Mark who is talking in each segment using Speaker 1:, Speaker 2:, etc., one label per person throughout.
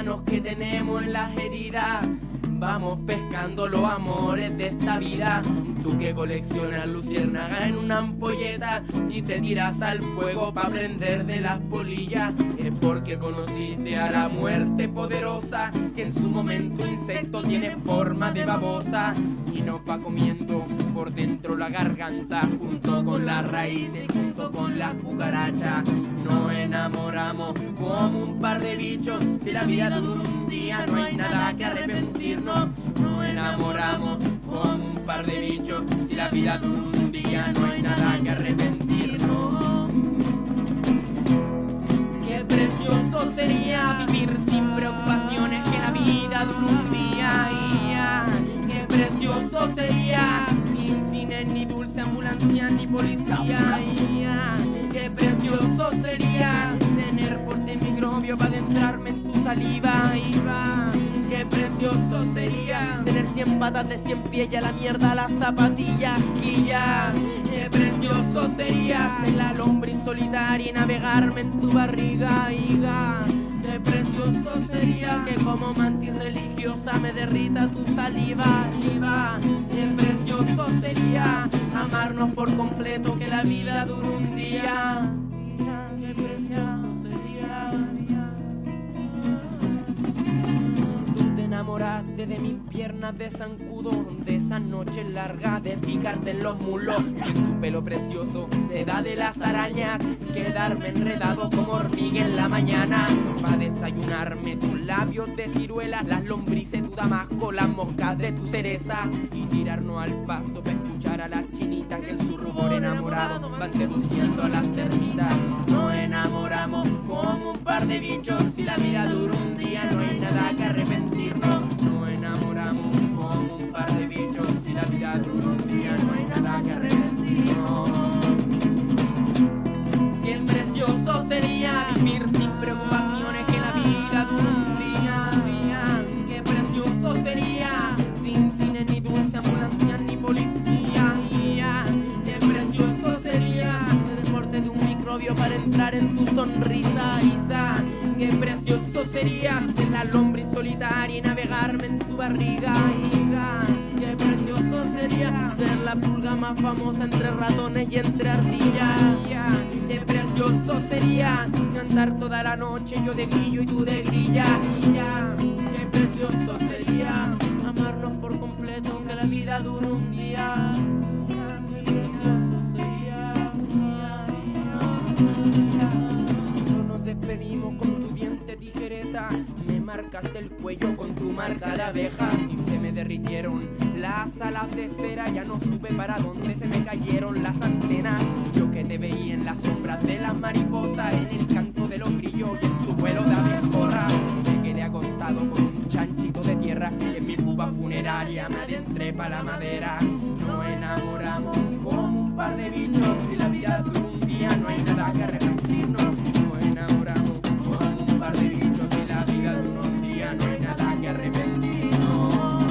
Speaker 1: gusanos que tenemos en las heridas. Vamos pescando los amores de esta vida. Tú que coleccionas luciérnagas en una ampolleta y te tiras al fuego pa' prender de las polillas. Es porque conociste a la muerte poderosa, que en su momento insecto tiene forma de babosa y nos va comiendo por dentro la garganta, junto con las raíces, junto con las cucarachas. Nos enamoramos como un par de bichos. Si la vida dura un día no hay nada que arrepentirnos. Nos enamoramos como un par de bichos. Si la vida dura un día no hay nada que arrepentirnos. Qué precioso sería vivir sin preocupaciones, que la vida dura un día. Qué precioso sería sin cine, ni dulce ambulancia, ni policía. Qué precioso sería tener porte microbio para adentrarme en tu saliva. Qué precioso sería tener 100 patas de 100 pies y a la mierda las zapatillas quilla. Qué precioso sería ser la lombriz solitaria y navegarme en tu barriga. Qué precioso sería que como mantis religiosa me derrita tu saliva. Qué precioso sería amarnos por completo, que la vida dure un día. Qué precioso sería. Tú te enamoraste de mis piernas de zancudo, de esas noches largas de picarte en los mulos, y en tu pelo precioso se da de las arañas, quedarme enredado como hormiga en la mañana, pa' desayunarme tus labios de ciruela, las lombrices tu damasco, las moscas de tu cereza, y tirarnos al pasto pa' escuchar a las chinitas que en su rubor enamorado van seduciendo a las termitas. Nos enamoramos como un par de bichos. Si la vida dura un día no hay nada que arrepentirnos. Nos enamoramos como un par de bichos. Si la vida dura un día no hay nada que arrepentirnos. Qué precioso sería vivir sin preocupaciones, que la vida dura un día. Qué precioso sería sin cine, ni dulce ambulancia, ni policía. Qué precioso sería el deporte de un microbio para entrar en tu sonrisa. Qué precioso sería ser la lombriz solitaria y navegarme en tu barriga. Qué precioso sería ser la pulga más famosa entre ratones y entre ardillas. Qué precioso sería cantar toda la noche, yo de grillo y tú de grilla. Qué precioso sería amarnos por completo, que la vida dure un día. Qué precioso sería. No nos despedimos con tu diente tijereta, me marcaste el cuello con tu marca de abeja y se me derritieron las alas de cera. Ya no supe para dónde se me cayeron las antenas. Yo que te veía en las sombras de las mariposas, en el canto de los grillos y en tu vuelo de abejorra. Me quedé acostado con un chanchito de tierra y en mi cuba funeraria me adentré pa' la madera. Nos enamoramos como un par de bichos. Si la vida dura un día no hay nada que arrepentirnos. Nos enamoramos como un par de bichos. Si la vida dura un día no hay nada que arrepentirnos.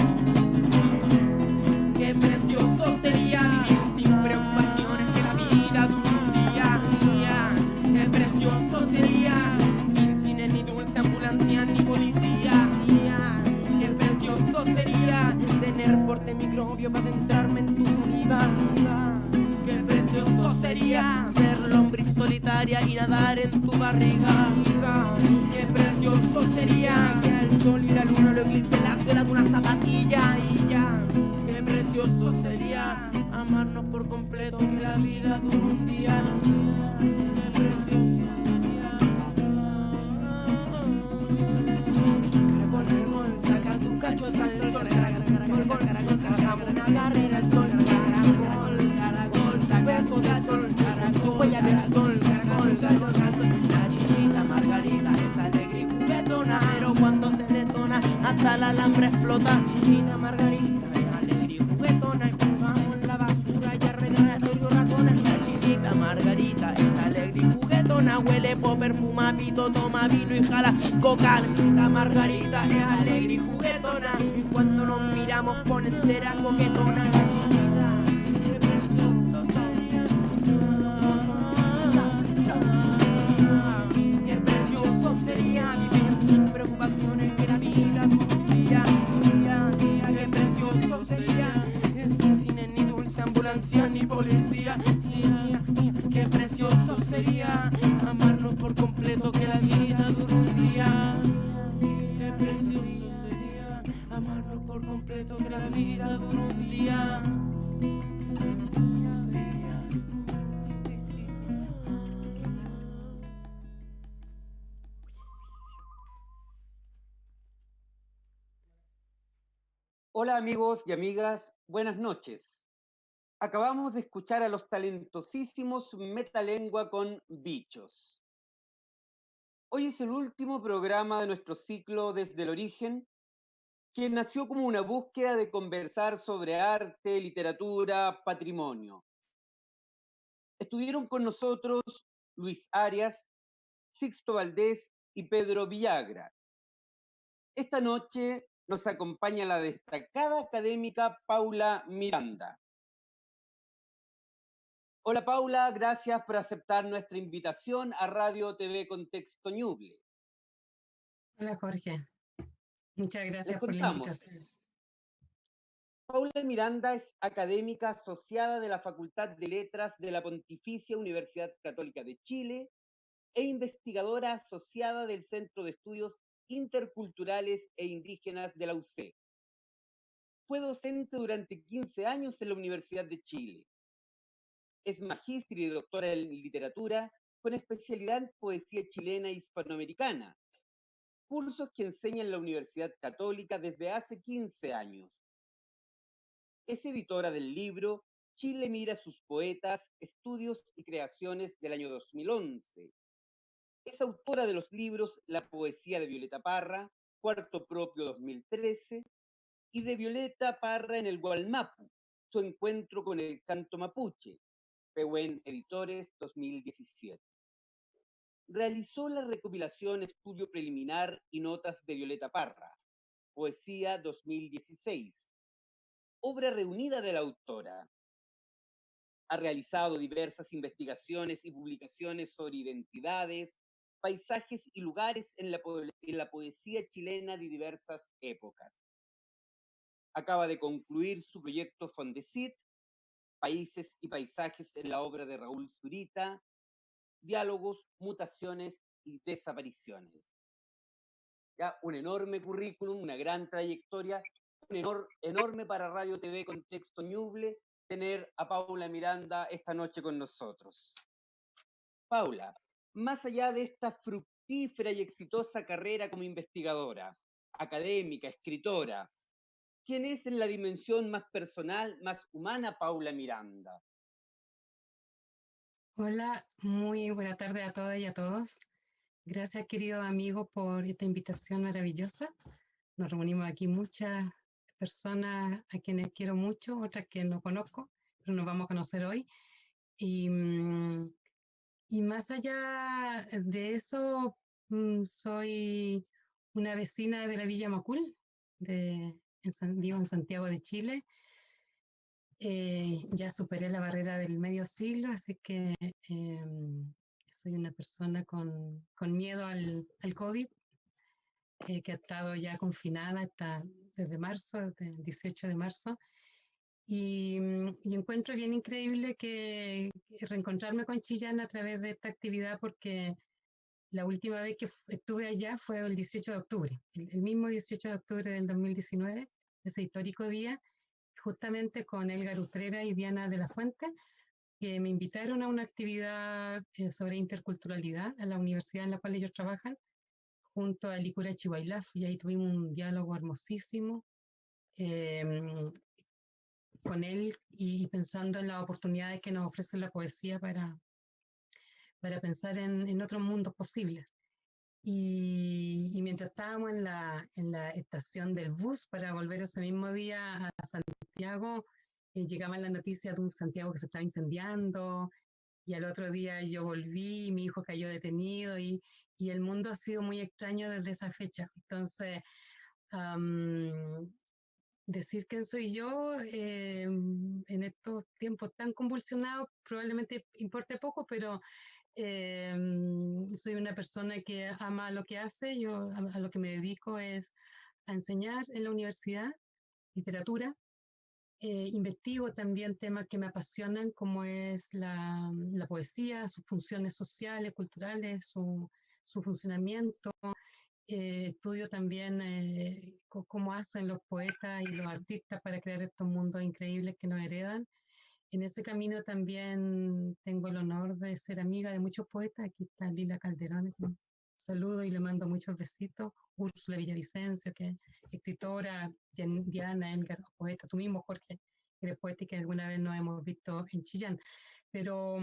Speaker 1: Qué precioso sería vivir sin preocupaciones, que la vida dura un día. Qué precioso sería sin cine, ni dulce ambulancia, ni policía. Qué precioso sería tener porte microbio para adentrarme en tu saliva. Qué precioso sería ser lombriz solitaria y nadar en tu barriga. Qué precioso sería que el sol y la luna lo eclipse la suela de una zapatilla. Qué precioso sería amarnos por completo, que la vida dura un día. Qué precioso sería. Caracol, saca tu cacho, saca el sol. Caracol, una carrera al sol. Caracol, beso del sol. Caracol, huella del sol. Caracol, la chinita Margarita es alegre y juguetona, pero cuando se detona hasta el alambre explota. Chinita Margarita es alegre y juguetona, y jugamos la basura y alrededor ratones. La chinita Margarita es alegre y juguetona, huele po' perfuma, pito, toma vino y jala coca. La chinita Margarita es alegre y juguetona, y cuando nos miramos pone entera coquetona. La chinita, qué precioso sería. Qué precioso sería vivir sin preocupaciones, Respeto que la vida dure un día.
Speaker 2: Hola amigos y amigas, buenas noches. Acabamos de escuchar a los talentosísimos Metalengua con Bichos. Hoy es el último programa de nuestro ciclo Desde el Origen, que nació como una búsqueda de conversar sobre arte, literatura, patrimonio. Estuvieron con nosotros Luis Arias, Sixto Valdés y Pedro Villagra. Esta noche nos acompaña la destacada académica Paula Miranda. Hola Paula, gracias por aceptar nuestra invitación a Radio TV Contexto Ñuble.
Speaker 3: Hola Jorge, muchas
Speaker 2: Les
Speaker 3: gracias por la
Speaker 2: contamos,
Speaker 3: invitación.
Speaker 2: Paula Miranda es académica asociada de la Facultad de Letras de la Pontificia Universidad Católica de Chile e investigadora asociada del Centro de Estudios Interculturales e Indígenas de la UC. Fue docente durante 15 años en la Universidad de Chile. Es magíster y doctora en literatura con especialidad en poesía chilena e hispanoamericana, cursos que enseña en la Universidad Católica desde hace 15 años. Es editora del libro Chile mira a sus poetas, estudios y creaciones del año 2011. Es autora de los libros La poesía de Violeta Parra, Cuarto Propio 2013, y de Violeta Parra en el Gualmapu, su encuentro con el canto mapuche, Pehuen Editores 2017. Realizó la recopilación Estudio Preliminar y Notas de Violeta Parra, Poesía 2016, obra reunida de la autora. Ha realizado diversas investigaciones y publicaciones sobre identidades, paisajes y lugares en la poesía chilena de diversas épocas. Acaba de concluir su proyecto Fondesit, Países y Paisajes en la obra de Raúl Zurita, Diálogos, Mutaciones y Desapariciones. Ya, un enorme currículum, una gran trayectoria, un enorme para Radio TV Contexto Ñuble tener a Paula Miranda esta noche con nosotros. Paula, más allá de esta fructífera y exitosa carrera como investigadora, académica, escritora, ¿quién es en la dimensión más personal, más humana Paula Miranda?
Speaker 3: Hola, muy buena tarde a todas y a todos. Gracias, querido amigo, por esta invitación maravillosa. Nos reunimos aquí muchas personas a quienes quiero mucho, otras que no conozco, pero nos vamos a conocer hoy. Y, y más allá de eso, soy una vecina de la Villa Macul, vivo en Santiago de Chile. Ya superé la barrera del medio siglo, así que soy una persona con miedo al COVID, que ha estado ya confinada hasta desde marzo, desde el 18 de marzo. Y encuentro bien increíble que reencontrarme con Chillán a través de esta actividad, porque la última vez que estuve allá fue el 18 de octubre, el mismo 18 de octubre del 2019, ese histórico día, justamente con Elgar Utrera y Diana de la Fuente, que me invitaron a una actividad sobre interculturalidad a la universidad en la cual ellos trabajan, junto a Licura Chihuailaf, y ahí tuvimos un diálogo hermosísimo eh, con él y pensando en las oportunidades que nos ofrece la poesía para pensar en otros mundos posibles. Y mientras estábamos en la estación del bus para volver ese mismo día a Santiago, llegaban las noticias de un Santiago que se estaba incendiando, y al otro día yo volví y mi hijo cayó detenido, y el mundo ha sido muy extraño desde esa fecha. Entonces, decir quién soy yo en estos tiempos tan convulsionados probablemente importe poco, pero soy una persona que ama lo que hace. Yo a lo que me dedico es a enseñar en la universidad, literatura. Investigo también temas que me apasionan, como es la poesía, sus funciones sociales, culturales, su funcionamiento, estudio también cómo hacen los poetas y los artistas para crear estos mundos increíbles que nos heredan. En ese camino también tengo el honor de ser amiga de muchos poetas. Aquí está Lila Calderón, que saludo y le mando muchos besitos. Úrsula Villavicencio, que es escritora, Diana Elgar, poeta, tú mismo, Jorge, eres poeta y que alguna vez nos hemos visto en Chillán. Pero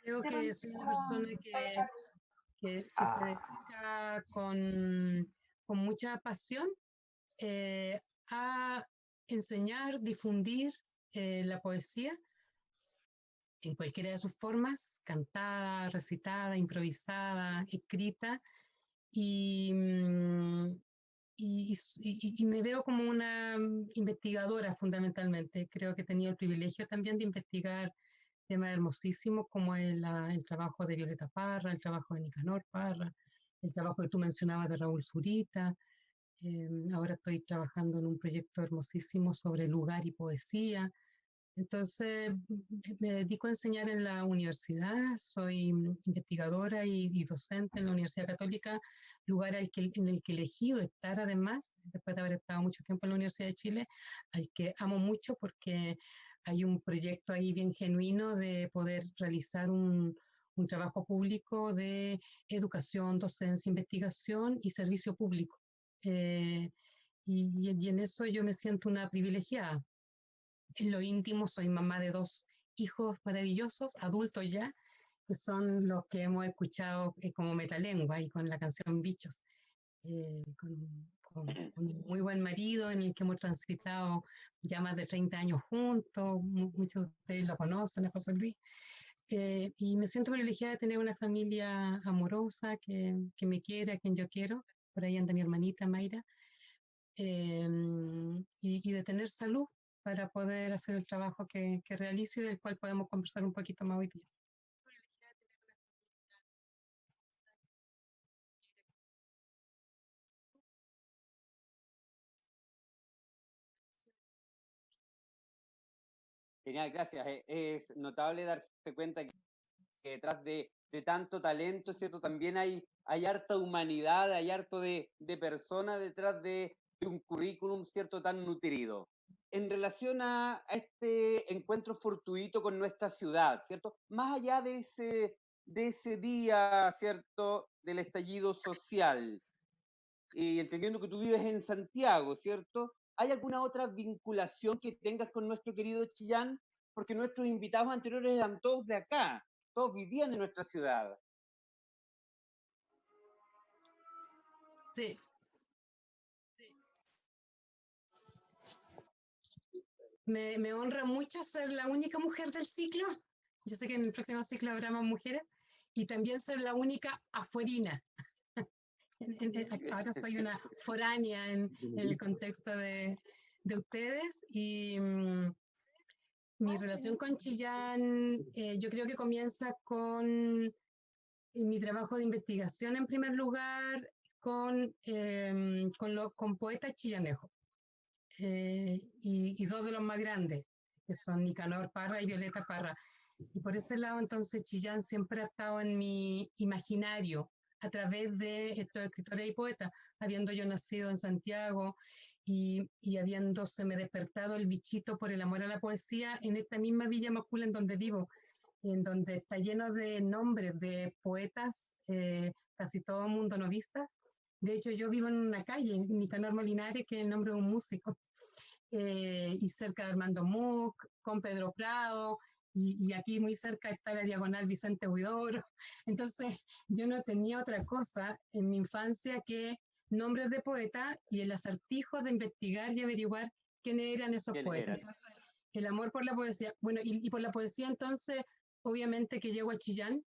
Speaker 3: creo que soy una persona que se dedica con mucha pasión a enseñar, difundir la poesía en cualquiera de sus formas, cantada, recitada, improvisada, escrita, y, y me veo como una investigadora fundamentalmente. Creo que he tenido el privilegio también de investigar temas hermosísimos como el trabajo de Violeta Parra, el trabajo de Nicanor Parra, el trabajo que tú mencionabas de Raúl Zurita. Ahora estoy trabajando en un proyecto hermosísimo sobre lugar y poesía. Entonces, me dedico a enseñar en la universidad, soy investigadora y docente en la Universidad Católica, lugar en el que he elegido estar además, después de haber estado mucho tiempo en la Universidad de Chile, al que amo mucho porque hay un proyecto ahí bien genuino de poder realizar un trabajo público de educación, docencia, investigación y servicio público. Y en eso yo me siento una privilegiada. En lo íntimo soy mamá de 2 hijos maravillosos, adultos ya, que son los que hemos escuchado como Metalengua y con la canción Bichos, con un muy buen marido en el que hemos transitado ya más de 30 años juntos, muchos de ustedes lo conocen, a José Luis, y me siento privilegiada de tener una familia amorosa que me quiere, a quien yo quiero, por ahí anda mi hermanita Mayra, y de tener salud para poder hacer el trabajo que realizo y del cual podemos conversar un poquito más hoy día.
Speaker 2: Genial, gracias. Es notable darse cuenta que detrás de tanto talento, ¿cierto? También hay harta humanidad, hay harto de personas detrás de un currículum, ¿cierto? Tan nutrido. En relación a este encuentro fortuito con nuestra ciudad, ¿cierto? Más allá de ese día, ¿cierto? Del estallido social, y entendiendo que tú vives en Santiago, ¿cierto? ¿Hay alguna otra vinculación que tengas con nuestro querido Chillán? Porque nuestros invitados anteriores eran todos de acá, todos vivían en nuestra ciudad.
Speaker 3: Sí. Me honra mucho ser la única mujer del ciclo. Yo sé que en el próximo ciclo habrá más mujeres. Y también ser la única afuerina. Ahora soy una foránea en el contexto de ustedes. Y mi relación con Chillán, yo creo que comienza con mi trabajo de investigación en primer lugar, con poetas chillanejos. Y 2 de los más grandes, que son Nicanor Parra y Violeta Parra. Y por ese lado, entonces, Chillán siempre ha estado en mi imaginario a través de estos escritores y poetas, habiendo yo nacido en Santiago y habiéndose me despertado el bichito por el amor a la poesía en esta misma Villa Macula en donde vivo, en donde está lleno de nombres de poetas, casi todo el mundo novistas. De hecho, yo vivo en una calle, Nicanor Molinares, que es el nombre de un músico, y cerca de Armando Muc, con Pedro Prado, y aquí muy cerca está la diagonal Vicente Huidobro. Entonces, yo no tenía otra cosa en mi infancia que nombres de poetas y el acertijo de investigar y averiguar quiénes eran esos poetas. Entonces, el amor por la poesía, bueno, y por la poesía entonces, obviamente que llego a Chillán,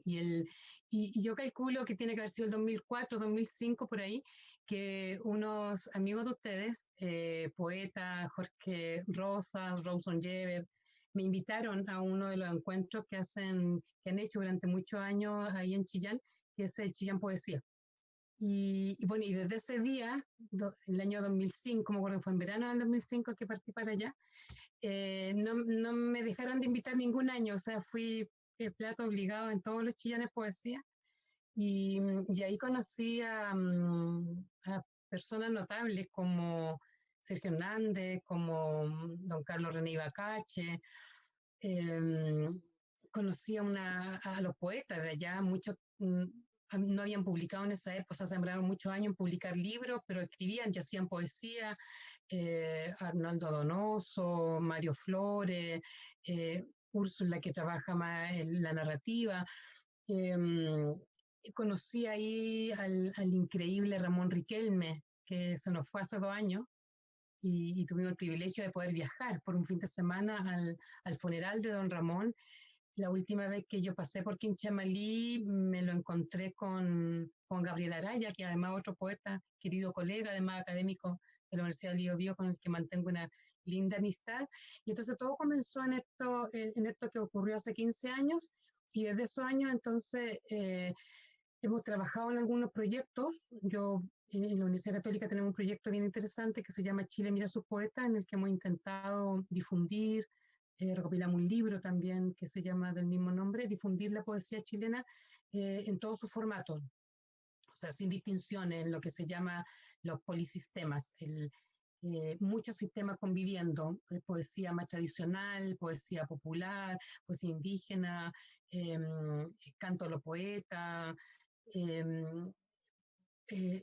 Speaker 3: y yo calculo que tiene que haber sido el 2004, 2005 por ahí, que unos amigos de ustedes, poeta Jorge Rosas, Rawson Jever, me invitaron a uno de los encuentros que han hecho durante muchos años ahí en Chillán, que es el Chillán Poesía. Y bueno, y desde ese día, el año 2005, me acuerdo que fue en verano del 2005 que partí para allá, no me dejaron de invitar ningún año, o sea, fui plato obligado en todos los Chillanes Poesía, Y ahí conocí a personas notables como Sergio Hernández, como don Carlos René Ibacache. em, Conocí a los poetas de allá, muchos no habían publicado en esa época, se demoraron muchos años en publicar libros, pero escribían y hacían poesía. Arnaldo Donoso, Mario Flores, Úrsula, que trabaja más en la narrativa. em, Conocí ahí al increíble Ramón Riquelme, que se nos fue hace 2 años, y tuvimos el privilegio de poder viajar por un fin de semana al funeral de don Ramón. La última vez que yo pasé por Quinchamalí me lo encontré con Gabriel Araya, que además otro poeta, querido colega, además académico de la Universidad de Biobío, con el que mantengo una linda amistad. Y entonces todo comenzó en esto que ocurrió hace 15 años, y desde esos años entonces hemos trabajado en algunos proyectos. Yo en la Universidad Católica tenemos un proyecto bien interesante que se llama Chile mira a sus poetas, en el que hemos intentado difundir, recopilamos un libro también que se llama del mismo nombre, difundir la poesía chilena en todos sus formatos, o sea, sin distinciones, en lo que se llama los polisistemas, muchos sistemas conviviendo, poesía más tradicional, poesía popular, poesía indígena, eh, canto a los poetas, eh,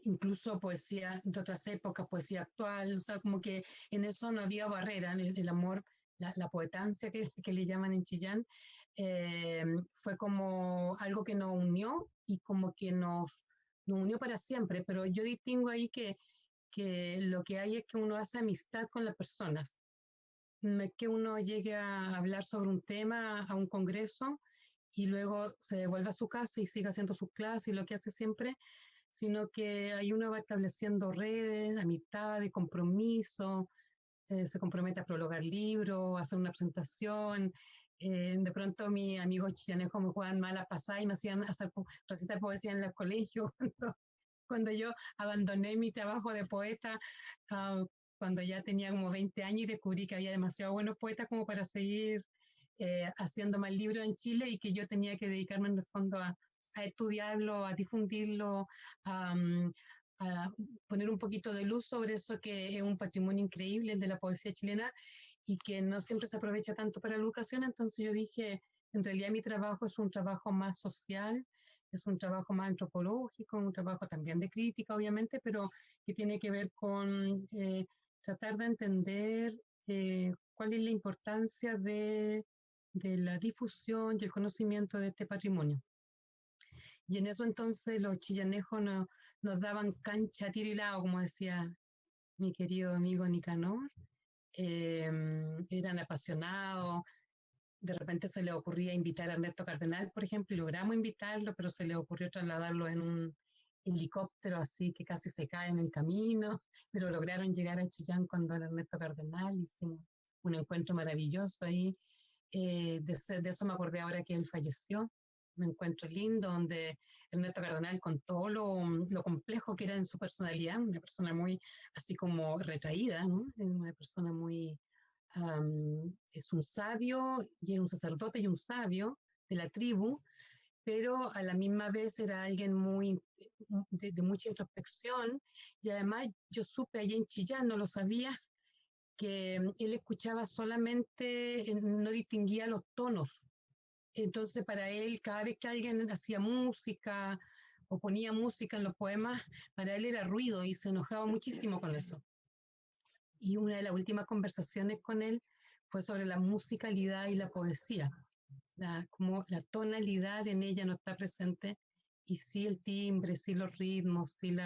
Speaker 3: incluso poesía de otras épocas, poesía actual, o sea, como que en eso no había barrera, el amor, la poetancia que le llaman en Chillán, fue como algo que nos unió y como que nos unió para siempre, pero yo distingo ahí que lo que hay es que uno hace amistad con las personas, no es que uno llegue a hablar sobre un tema a un congreso y luego se devuelve a su casa y sigue haciendo sus clases y lo que hace siempre, sino que ahí uno va estableciendo redes, amistades, compromiso, se compromete a prologar libros, a hacer una presentación. De pronto mis amigos chilenejos me juegan malas pasadas y me hacían recitar poesía en el colegio cuando yo abandoné mi trabajo de poeta, uh, cuando ya tenía como 20 años y descubrí que había demasiado buenos poetas como para seguir haciendo más libros en Chile y que yo tenía que dedicarme en el fondo a estudiarlo, a difundirlo, a, a poner un poquito de luz sobre eso que es un patrimonio increíble, el de la poesía chilena, y que no siempre se aprovecha tanto para la educación. Entonces yo dije, en realidad mi trabajo es un trabajo más social, es un trabajo más antropológico, un trabajo también de crítica, obviamente, pero que tiene que ver con tratar de entender cuál es la importancia de la difusión y el conocimiento de este patrimonio. Y en eso entonces los chillanejos nos daban cancha, tiro y lado, como decía mi querido amigo Nicanor. Eran apasionados. De repente se le ocurría invitar a Ernesto Cardenal, por ejemplo, y logramos invitarlo, pero se le ocurrió trasladarlo en un helicóptero así que casi se cae en el camino, pero lograron llegar a Chillán cuando era Ernesto Cardenal, hicimos un encuentro maravilloso ahí. De eso me acordé ahora que él falleció, un encuentro lindo donde Ernesto Cardenal, con todo lo complejo que era en su personalidad, una persona muy así como retraída, ¿no? Una persona muy es un sabio y era un sacerdote y un sabio de la tribu, pero a la misma vez era alguien muy de mucha introspección, y además yo supe allá en Chillán, no lo sabía, que él escuchaba solamente, no distinguía los tonos. Entonces para él, cada vez que alguien hacía música o ponía música en los poemas, para él era ruido y se enojaba muchísimo con eso. Y una de las últimas conversaciones con él fue sobre la musicalidad y la poesía, como la tonalidad en ella no está presente, y sí el timbre, sí los ritmos, sí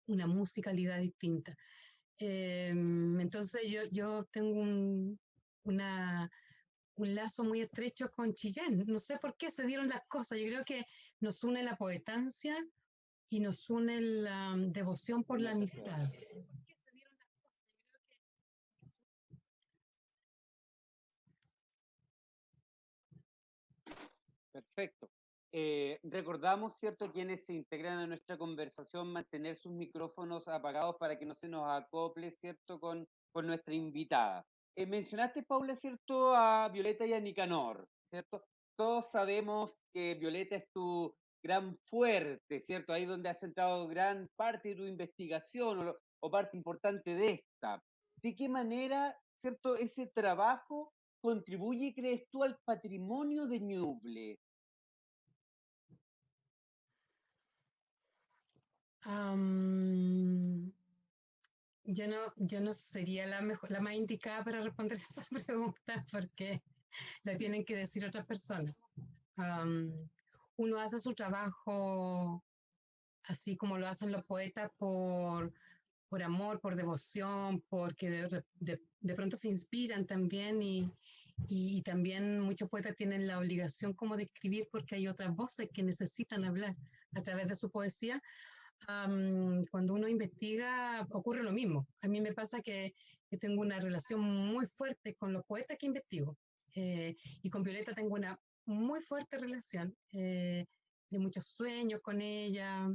Speaker 3: una musicalidad distinta. Entonces yo tengo un lazo muy estrecho con Chillán. No sé por qué se dieron las cosas. Yo creo que nos une la poetancia y nos une la devoción por la amistad.
Speaker 2: Perfecto. Recordamos, ¿cierto?, quienes se integran a nuestra conversación, mantener sus micrófonos apagados para que no se nos acople, ¿cierto?, con nuestra invitada. Mencionaste, Paula, ¿cierto?, a Violeta y a Nicanor, ¿cierto? Todos sabemos que Violeta es tu gran fuerte, ¿cierto? Ahí donde has centrado gran parte de tu investigación o parte importante de esta. ¿De qué manera, ¿cierto? Ese trabajo contribuye, crees tú, al patrimonio de Ñuble?
Speaker 3: Am, yo no sería la más indicada para responder esa pregunta porque la tienen que decir otras personas. Am, Uno hace su trabajo así como lo hacen los poetas por amor, por devoción, porque de pronto se inspiran también y también muchos poetas tienen la obligación como de escribir porque hay otras voces que necesitan hablar a través de su poesía. Cuando uno investiga ocurre lo mismo. A mí me pasa que tengo una relación muy fuerte con los poetas que investigo y con Violeta tengo una muy fuerte relación, de muchos sueños con ella,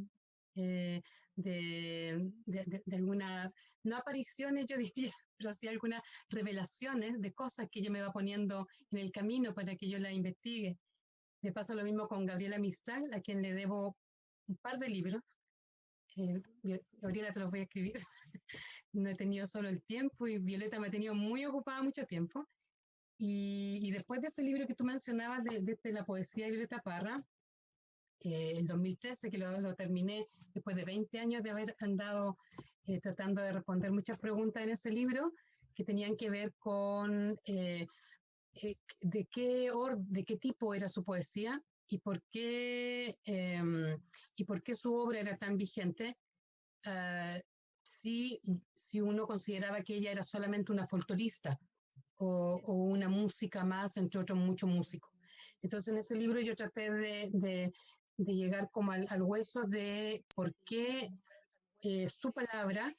Speaker 3: eh, de alguna, no apariciones yo diría, pero sí algunas revelaciones de cosas que ella me va poniendo en el camino para que yo la investigue. Me pasa lo mismo con Gabriela Mistral, a quien le debo un par de libros. Gabriela, te los voy a escribir. No he tenido solo el tiempo y Violeta me ha tenido muy ocupada mucho tiempo. Y después de ese libro que tú mencionabas de la poesía de Violeta Parra, el 2013, que lo terminé después de 20 años de haber andado tratando de responder muchas preguntas en ese libro que tenían que ver con de qué tipo era su poesía y por qué su obra era tan vigente. Uh, si uno consideraba que ella era solamente una folclorista o una música más, entre otros muchos músicos. Entonces en ese libro yo traté de llegar como al hueso de por qué su palabra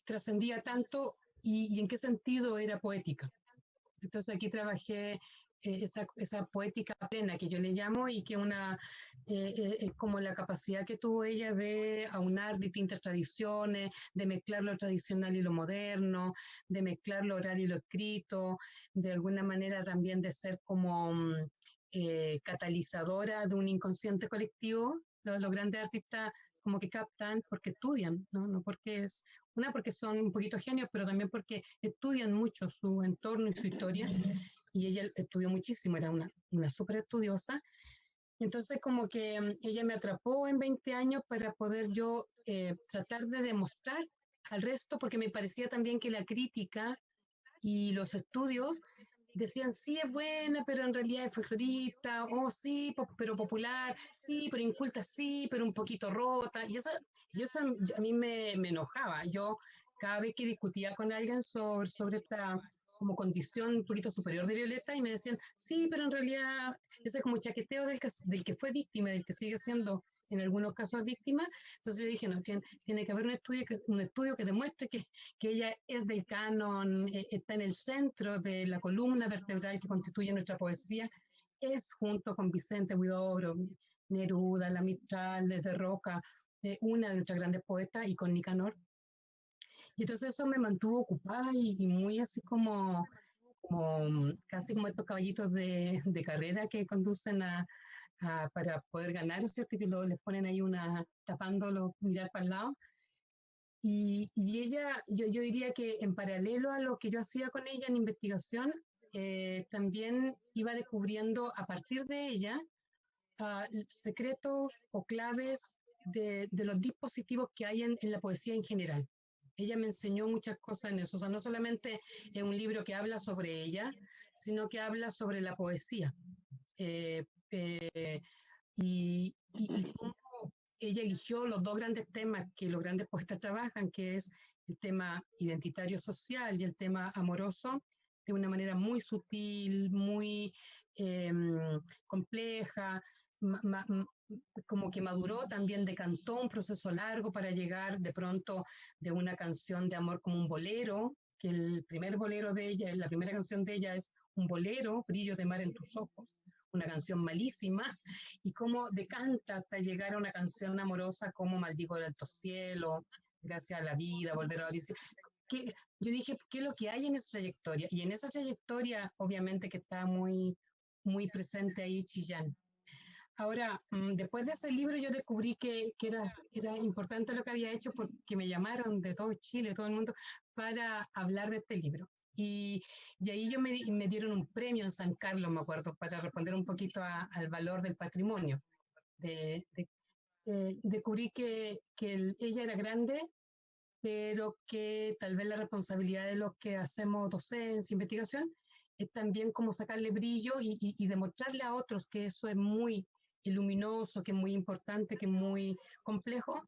Speaker 3: trascendía tanto y en qué sentido era poética. Entonces aquí trabajé esa poética plena que yo le llamo y que es como la capacidad que tuvo ella de aunar distintas tradiciones, de mezclar lo tradicional y lo moderno, de mezclar lo oral y lo escrito, de alguna manera también de ser como catalizadora de un inconsciente colectivo. Los grandes artistas como que captan porque estudian, ¿no? No porque porque son un poquito genios, pero también porque estudian mucho su entorno y su historia, y ella estudió muchísimo, era una súper estudiosa. Entonces como que ella me atrapó en 20 años para poder yo tratar de demostrar al resto, porque me parecía también que la crítica y los estudios decían, sí, es buena, pero en realidad es folclorista, o sí, pero popular, sí, pero inculta, sí, pero un poquito rota. Y esa a mí me enojaba. Yo cada vez que discutía con alguien sobre esta como condición un poquito superior de Violeta y me decían, sí, pero en realidad ese es como chaqueteo del que fue víctima, del que sigue siendo en algunos casos víctima. Entonces yo dije, no, tiene que haber un estudio que demuestre que ella es del canon, está en el centro de la columna vertebral que constituye nuestra poesía, es junto con Vicente Huidobro, Neruda, La Mistral, desde Roca, una de nuestras grandes poetas, y con Nicanor. Y entonces eso me mantuvo ocupada y muy así como casi como estos caballitos de carrera que conducen para poder ganar, ¿cierto? Y que les ponen ahí tapándolo, mirar para el lado. Y ella, yo diría que en paralelo a lo que yo hacía con ella en investigación, también iba descubriendo a partir de ella secretos o claves de los dispositivos que hay en la poesía en general. Ella me enseñó muchas cosas en eso, o sea, no solamente es un libro que habla sobre ella, sino que habla sobre la poesía. Eh, eh, y cómo ella eligió los dos grandes temas que los grandes poetas trabajan, que es el tema identitario social y el tema amoroso, de una manera muy sutil, muy compleja, como que maduró, también decantó un proceso largo para llegar de pronto de una canción de amor como un bolero, que el primer bolero de ella, la primera canción de ella es un bolero, Brillo de mar en tus ojos, una canción malísima, y cómo decanta hasta llegar a una canción amorosa como Maldigo el alto cielo, Gracias a la vida, Volver a la Odisea. Yo dije, ¿qué es lo que hay en esa trayectoria? Y en esa trayectoria, obviamente que está muy, muy presente ahí Chillán. Ahora, después de ese libro yo descubrí que era importante lo que había hecho porque me llamaron de todo Chile, todo el mundo, para hablar de este libro. Y ahí me dieron un premio en San Carlos, me acuerdo, para responder un poquito al valor del patrimonio. Descubrí que ella era grande, pero que tal vez la responsabilidad de lo que hacemos docencia, investigación, es también como sacarle brillo y demostrarle a otros que eso es muy luminoso, que es muy importante, que es muy complejo,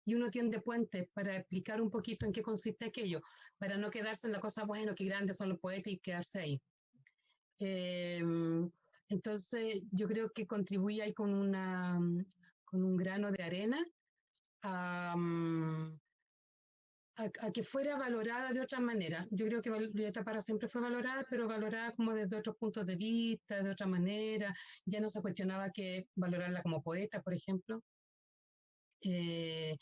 Speaker 3: y uno tiende puentes para explicar un poquito en qué consiste aquello, para no quedarse en la cosa, bueno, qué grandes son los poetas y quedarse ahí. Eh, entonces, yo creo que contribuí ahí con un grano de arena a, a que fuera valorada de otra manera. Yo creo que Violeta Parra siempre fue valorada, pero valorada como desde otros puntos de vista, de otra manera. Ya no se cuestionaba que valorarla como poeta, por ejemplo. Eh,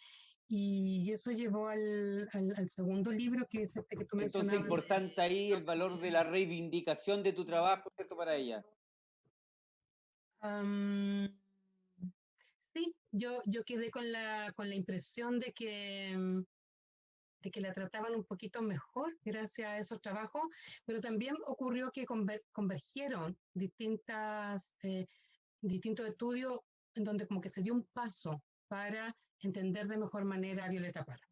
Speaker 3: y eso llevó al segundo libro, que es este que tú
Speaker 2: Entonces,
Speaker 3: mencionabas.
Speaker 2: importante ahí el valor de la reivindicación de tu trabajo, ¿cierto? Para ella.
Speaker 3: Um, sí, yo quedé con la impresión de que la trataban un poquito mejor gracias a esos trabajos, pero también ocurrió que convergieron distintos estudios en donde como que se dio un paso para entender de mejor manera a Violeta Parra.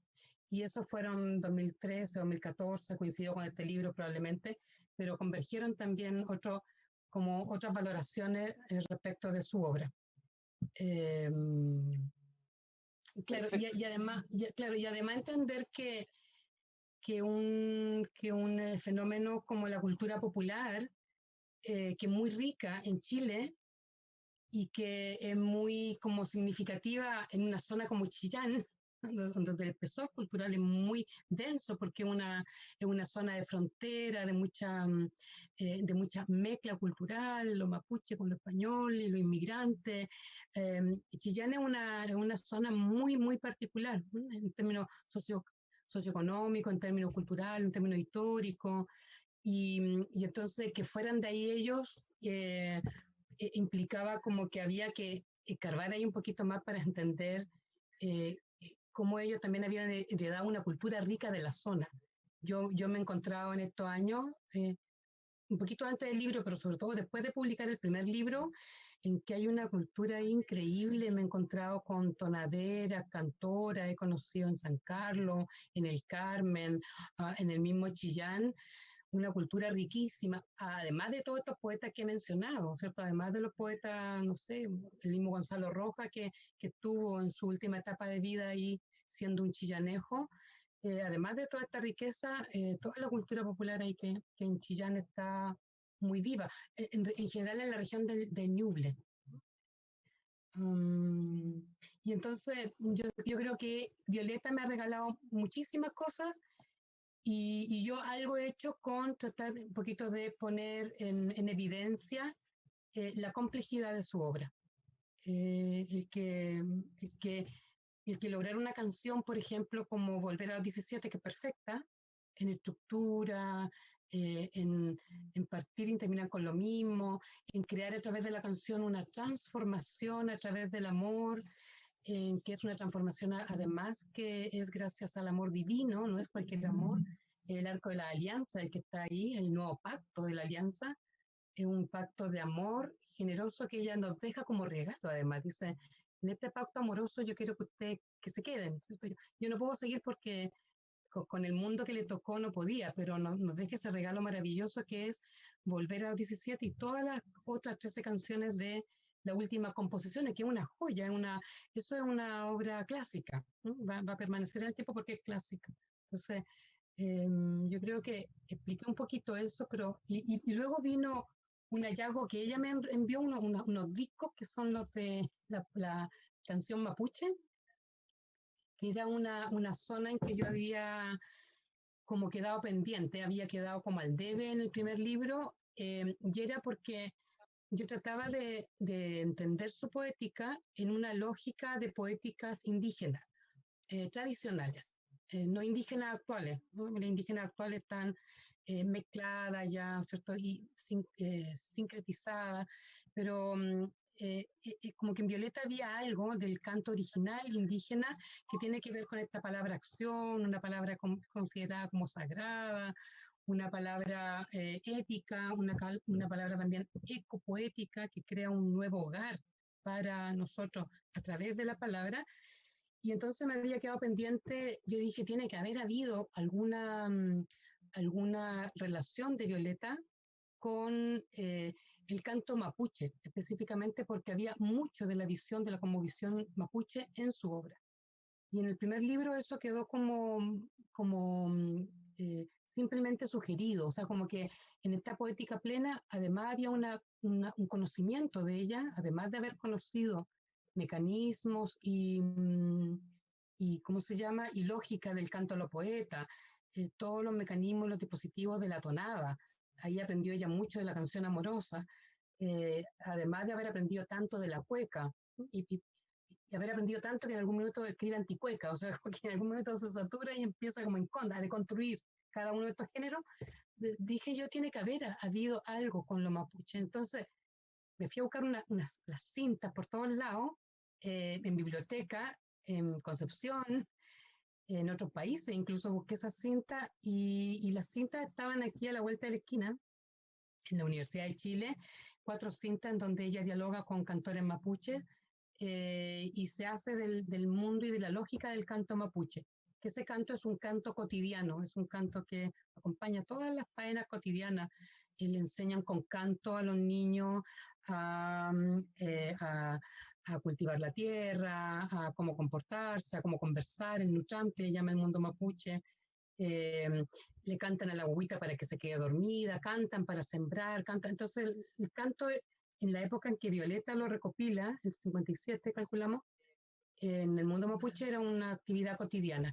Speaker 3: Y eso fueron 2013, 2014, coincidió con este libro probablemente, pero convergieron también como otras valoraciones respecto de su obra. Claro, y además entender que un fenómeno como la cultura popular, que es muy rica en Chile y que es muy como significativa en una zona como Chillán, donde el espesor cultural es muy denso porque es una zona de frontera, de mucha mezcla cultural, lo mapuche con lo español y los inmigrantes. Chillán es una zona muy, muy particular, ¿no? En términos socioeconómicos, en términos culturales, en términos históricos. Y entonces que fueran de ahí ellos implicaba como que había que escarbar ahí un poquito más para entender eh, cómo ellos también habían heredado una cultura rica de la zona. Yo me he encontrado en estos años, un poquito antes del libro, pero sobre todo después de publicar el primer libro, en que hay una cultura increíble. Me he encontrado con tonaderas, cantoras, he conocido en San Carlos, en el Carmen, en el mismo Chillán, una cultura riquísima, además de todos estos poetas que he mencionado, ¿cierto? Además de los poetas, no sé, el mismo Gonzalo Rojas, que estuvo en su última etapa de vida ahí siendo un chillanejo. Además de toda esta riqueza, toda la cultura popular ahí que en Chillán está muy viva, en general en la región del Ñuble. Y entonces yo creo que Violeta me ha regalado muchísimas cosas y yo algo he hecho con tratar un poquito de poner en evidencia la complejidad de su obra. El que, el que lograr una canción, por ejemplo, como Volver a los 17, que es perfecta, en estructura, en partir y terminar con lo mismo, en crear a través de la canción una transformación a través del amor, en que es una transformación además que es gracias al amor divino, no es cualquier amor, el arco de la alianza, el que está ahí, el nuevo pacto de la alianza, es un pacto de amor generoso que ella nos deja como regalo. Además, dice, en este pacto amoroso yo quiero que ustedes que se queden, ¿cierto? Yo no puedo seguir porque con el mundo que le tocó no podía, pero nos deja ese regalo maravilloso que es Volver a los 17 y todas las otras 13 canciones de la última composición, que es una joya, eso es una obra clásica, ¿no? Va a permanecer en el tiempo porque es clásica. Entonces, yo creo que expliqué un poquito eso, pero y luego vino un hallazgo que ella me envió unos discos que son los de la canción mapuche, que era una zona en que yo había como quedado pendiente, había quedado como al debe en el primer libro, y era porque yo trataba de entender su poética en una lógica de poéticas indígenas, tradicionales, no indígenas actuales, ¿no? Las indígenas actuales están mezcladas ya, ¿cierto? Y sincretizadas, pero como que en Violeta había algo del canto original indígena que tiene que ver con esta palabra acción, una palabra considerada como sagrada, una palabra ética, una palabra también ecopoética que crea un nuevo hogar para nosotros a través de la palabra. Y entonces me había quedado pendiente, yo dije, tiene que haber habido alguna relación de Violeta con el canto mapuche, específicamente porque había mucho de la visión, de la cosmovisión mapuche en su obra. Y en el primer libro eso quedó simplemente sugerido, o sea, como que en esta poética plena, además había un conocimiento de ella, además de haber conocido mecanismos y ¿cómo se llama? Y lógica del canto a la poeta, todos los mecanismos, los dispositivos de la tonada. Ahí aprendió ella mucho de la canción amorosa, además de haber aprendido tanto de la cueca y haber aprendido tanto que en algún minuto escribe anticueca, o sea, que en algún momento se satura y empieza como en contra, a deconstruir cada uno de estos géneros. Dije yo, tiene que haber habido algo con los mapuche. Entonces me fui a buscar las cintas por todos lados, en biblioteca, en Concepción, en otros países, incluso busqué esas cintas y las cintas estaban aquí a la vuelta de la esquina, en la Universidad de Chile, 4 cintas en donde ella dialoga con cantores mapuche y se hace del mundo y de la lógica del canto mapuche, que ese canto es un canto cotidiano, es un canto que acompaña todas las faenas cotidianas y le enseñan con canto a los niños a, a cultivar la tierra, a cómo comportarse, a cómo conversar, el nucham, que le llama el mundo mapuche. Le cantan a la agüita para que se quede dormida, cantan para sembrar, cantan. Entonces el canto en la época en que Violeta lo recopila, el 57 calculamos, en el mundo mapuche era una actividad cotidiana.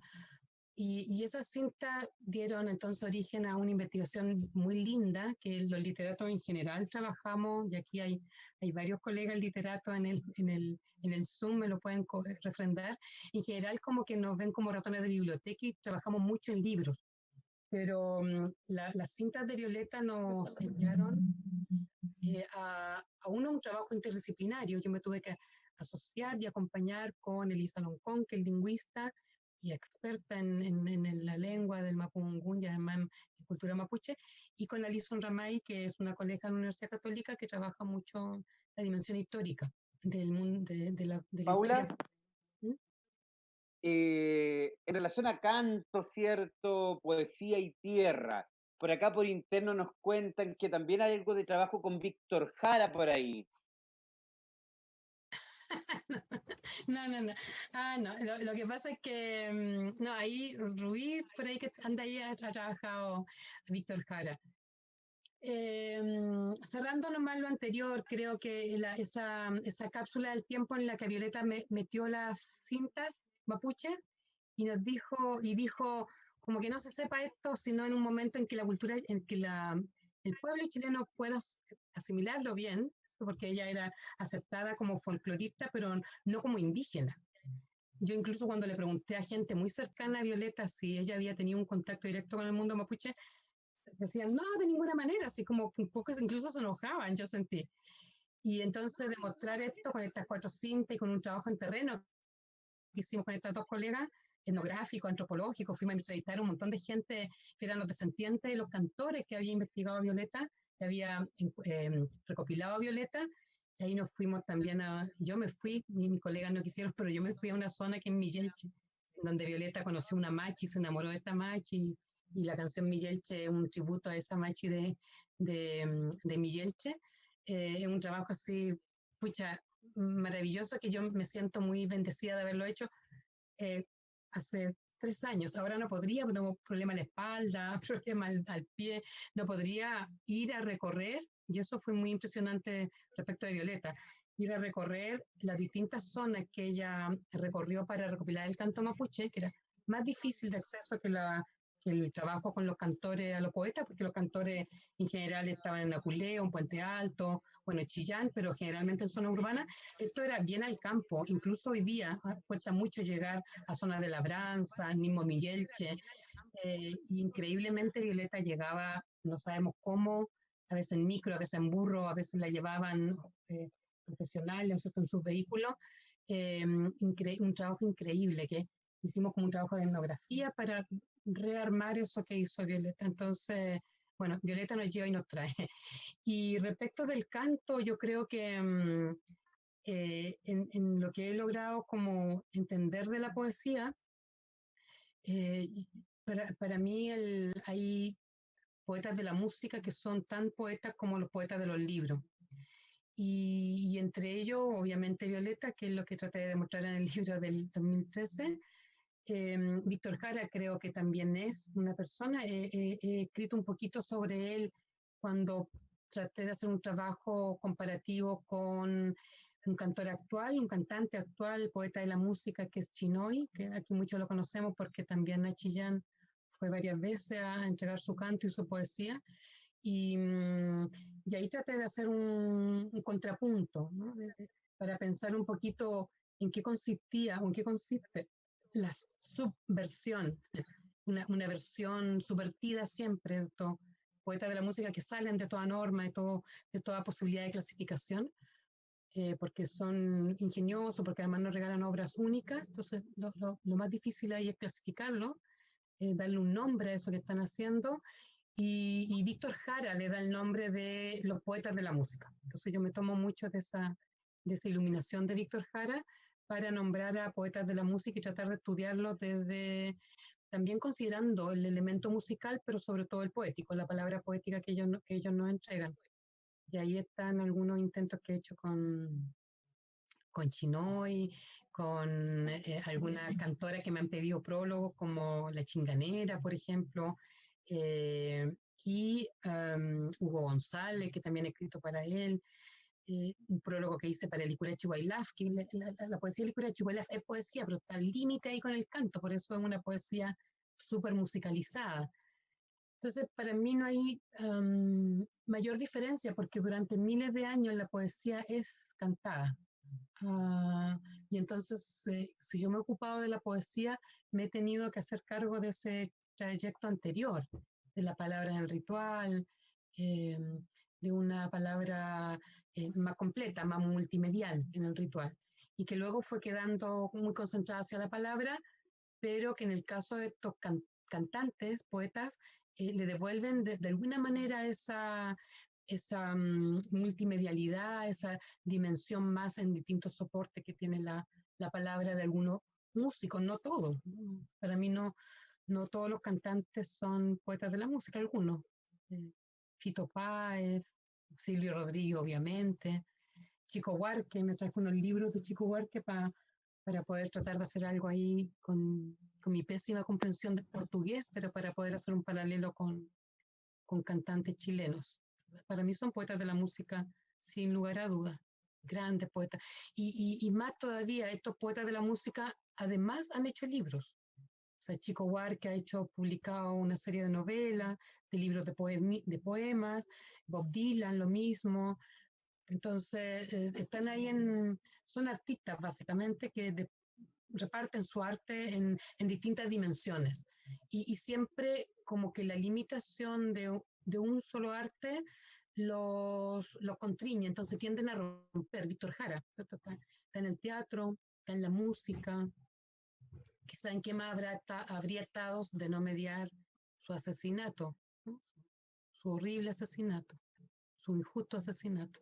Speaker 3: Y esas cintas dieron entonces origen a una investigación muy linda que los literatos en general trabajamos, y aquí hay varios colegas literatos en el Zoom, me lo pueden refrendar. En general como que nos ven como ratones de biblioteca y trabajamos mucho en libros, pero las cintas de Violeta nos enviaron a un trabajo interdisciplinario. Yo me tuve que asociar y acompañar con Elisa Loncón, que es lingüista y experta en la lengua del mapudungún y además en cultura mapuche, y con Alison Ramay, que es una colega en la Universidad Católica que trabaja mucho la dimensión histórica del mundo, de la
Speaker 2: Paula,
Speaker 3: historia.
Speaker 2: en relación a canto, ¿cierto? Poesía y tierra. Por acá por interno nos cuentan que también hay algo de trabajo con Víctor Jara por ahí.
Speaker 3: No. Ah, no. Lo que pasa es que, no, ahí Rubí, por ahí que anda ahí, ha trabajado Víctor Jara. Cerrando nomás lo anterior, creo que esa cápsula del tiempo en la que Violeta metió las cintas mapuche y dijo como que no se sepa esto, sino en un momento en que la cultura, en que el pueblo chileno pueda asimilarlo bien, porque ella era aceptada como folclorista, pero no como indígena. Yo incluso cuando le pregunté a gente muy cercana a Violeta si ella había tenido un contacto directo con el mundo mapuche, decían, no, de ninguna manera, así como un poco incluso se enojaban, yo sentí. Y entonces demostrar esto con estas 4 cintas y con un trabajo en terreno que hicimos con estas 2 colegas, etnográfico, antropológico, fuimos a entrevistar a un montón de gente que eran los descendientes de los cantores que había investigado a Violeta, que había recopilado a Violeta, y ahí nos fuimos también yo me fui, mis colegas no quisieron, pero yo me fui a una zona que es Miyelche, donde Violeta conoció una machi, se enamoró de esta machi, y la canción Miyelche es un tributo a esa machi de Miyelche. Es un trabajo así, pucha, maravilloso, que yo me siento muy bendecida de haberlo hecho hace 3 años. Ahora no podría, tengo problema en la espalda, problema al pie, no podría ir a recorrer, y eso fue muy impresionante respecto de Violeta, ir a recorrer las distintas zonas que ella recorrió para recopilar el canto mapuche, que era más difícil de acceso que el trabajo con los cantores a los poetas, porque los cantores en general estaban en Aculeo, en Puente Alto, bueno, Chillán, pero generalmente en zona urbana. Esto era bien al campo, incluso hoy día cuesta mucho llegar a zonas de Labranza, mismo Miguelche. Increíblemente Violeta llegaba, no sabemos cómo, a veces en micro, a veces en burro, a veces la llevaban profesionales, ¿no es cierto?, en sus vehículos, un trabajo increíble, que hicimos como un trabajo de etnografía para rearmar eso que hizo Violeta. Entonces, bueno, Violeta nos lleva y nos trae. Y respecto del canto, yo creo que en lo que he logrado como entender de la poesía, eh, para mí hay poetas de la música que son tan poetas como los poetas de los libros. Y entre ellos, obviamente, Violeta, que es lo que traté de demostrar en el libro del 2013. Víctor Jara creo que también es una persona. He escrito un poquito sobre él cuando traté de hacer un trabajo comparativo con un cantor actual, un cantante actual, poeta de la música, que es Chinoy, que aquí muchos lo conocemos porque también a Chillán fue varias veces a entregar su canto y su poesía. Y, y ahí traté de hacer un contrapunto, ¿no? Para pensar un poquito en qué consistía o en qué consiste la subversión, una versión subvertida siempre de estos poetas de la música que salen de toda norma, de toda posibilidad de clasificación, porque son ingeniosos, porque además nos regalan obras únicas. Entonces lo más difícil ahí es clasificarlo, darle un nombre a eso que están haciendo. Y Víctor Jara le da el nombre de los poetas de la música. Entonces yo me tomo mucho de esa iluminación de Víctor Jara para nombrar a poetas de la música y tratar de estudiarlo desde, también considerando el elemento musical, pero sobre todo el poético, la palabra poética que ellos nos entregan. Y ahí están algunos intentos que he hecho con Chinoy, con algunas cantoras que me han pedido prólogos, como La Chinganera, por ejemplo, y Hugo González, que también he escrito para él, un prólogo que hice para Licurachi Wailaf, que la poesía de Licurachi Wailaf es poesía, pero está al límite ahí con el canto, por eso es una poesía súper musicalizada. Entonces, para mí no hay mayor diferencia, porque durante miles de años la poesía es cantada. Y entonces, si yo me he ocupado de la poesía, me he tenido que hacer cargo de ese trayecto anterior, de la palabra en el ritual, eh, de una palabra más completa, más multimedial en el ritual, y que luego fue quedando muy concentrada hacia la palabra, pero que en el caso de estos cantantes, poetas, le devuelven de alguna manera esa multimedialidad, esa dimensión más en distintos soportes que tiene la palabra de algunos músicos, no todos. Para mí no todos los cantantes son poetas de la música, algunos. Fito Páez, Silvio Rodríguez, obviamente, Chico Huarque, me trajo unos libros de Chico Huarque para poder tratar de hacer algo ahí con mi pésima comprensión del portugués, pero para poder hacer un paralelo con cantantes chilenos. Para mí son poetas de la música, sin lugar a dudas, grandes poetas. Y más todavía, estos poetas de la música además han hecho libros. O sea, Chico Huarque ha publicado una serie de novelas, de libros de poemas, Bob Dylan lo mismo. Entonces, están ahí son artistas básicamente que reparten su arte en distintas dimensiones. Y siempre como que la limitación de un solo arte los contriñe, entonces tienden a romper. Víctor Jara, ¿cierto? Está en el teatro, está en la música, quizá en qué más habría estado de no mediar su asesinato, ¿no? Su horrible asesinato, su injusto asesinato.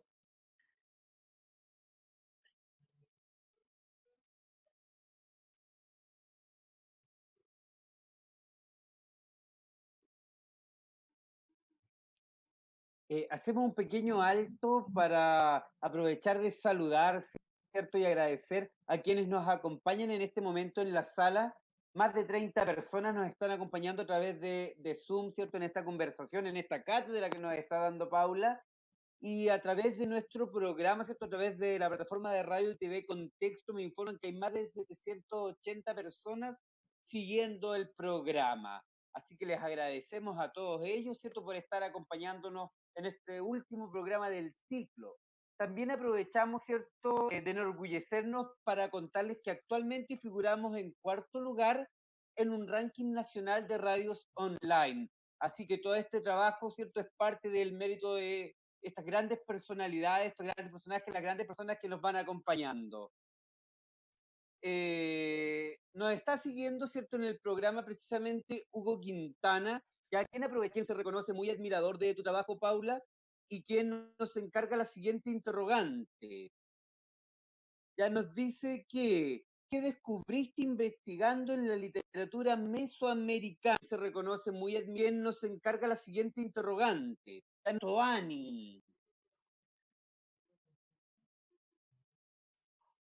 Speaker 2: Hacemos un pequeño alto para aprovechar de saludar, ¿cierto? Y agradecer a quienes nos acompañan en este momento en la sala. Más de 30 personas nos están acompañando a través de Zoom, ¿cierto? En esta conversación, en esta cátedra que nos está dando Paula. Y a través de nuestro programa, ¿cierto? A través de la plataforma de radio y TV Contexto, me informan que hay más de 780 personas siguiendo el programa. Así que les agradecemos a todos ellos, ¿cierto?, por estar acompañándonos en este último programa del ciclo. También aprovechamos, ¿cierto?, de enorgullecernos para contarles que actualmente figuramos en 4º lugar en un ranking nacional de radios online. Así que todo este trabajo, ¿cierto?, es parte del mérito de estas grandes personalidades, estos grandes personajes, las grandes personas que nos van acompañando. Nos está siguiendo, ¿cierto?, en el programa precisamente Hugo Quintana, que a quien aproveché, quien se reconoce muy admirador de tu trabajo, Paula, y quien nos encarga la siguiente interrogante. Ya nos dice que, ¿qué descubriste investigando en la literatura mesoamericana? Se reconoce muy bien, nos encarga la siguiente interrogante. Toani.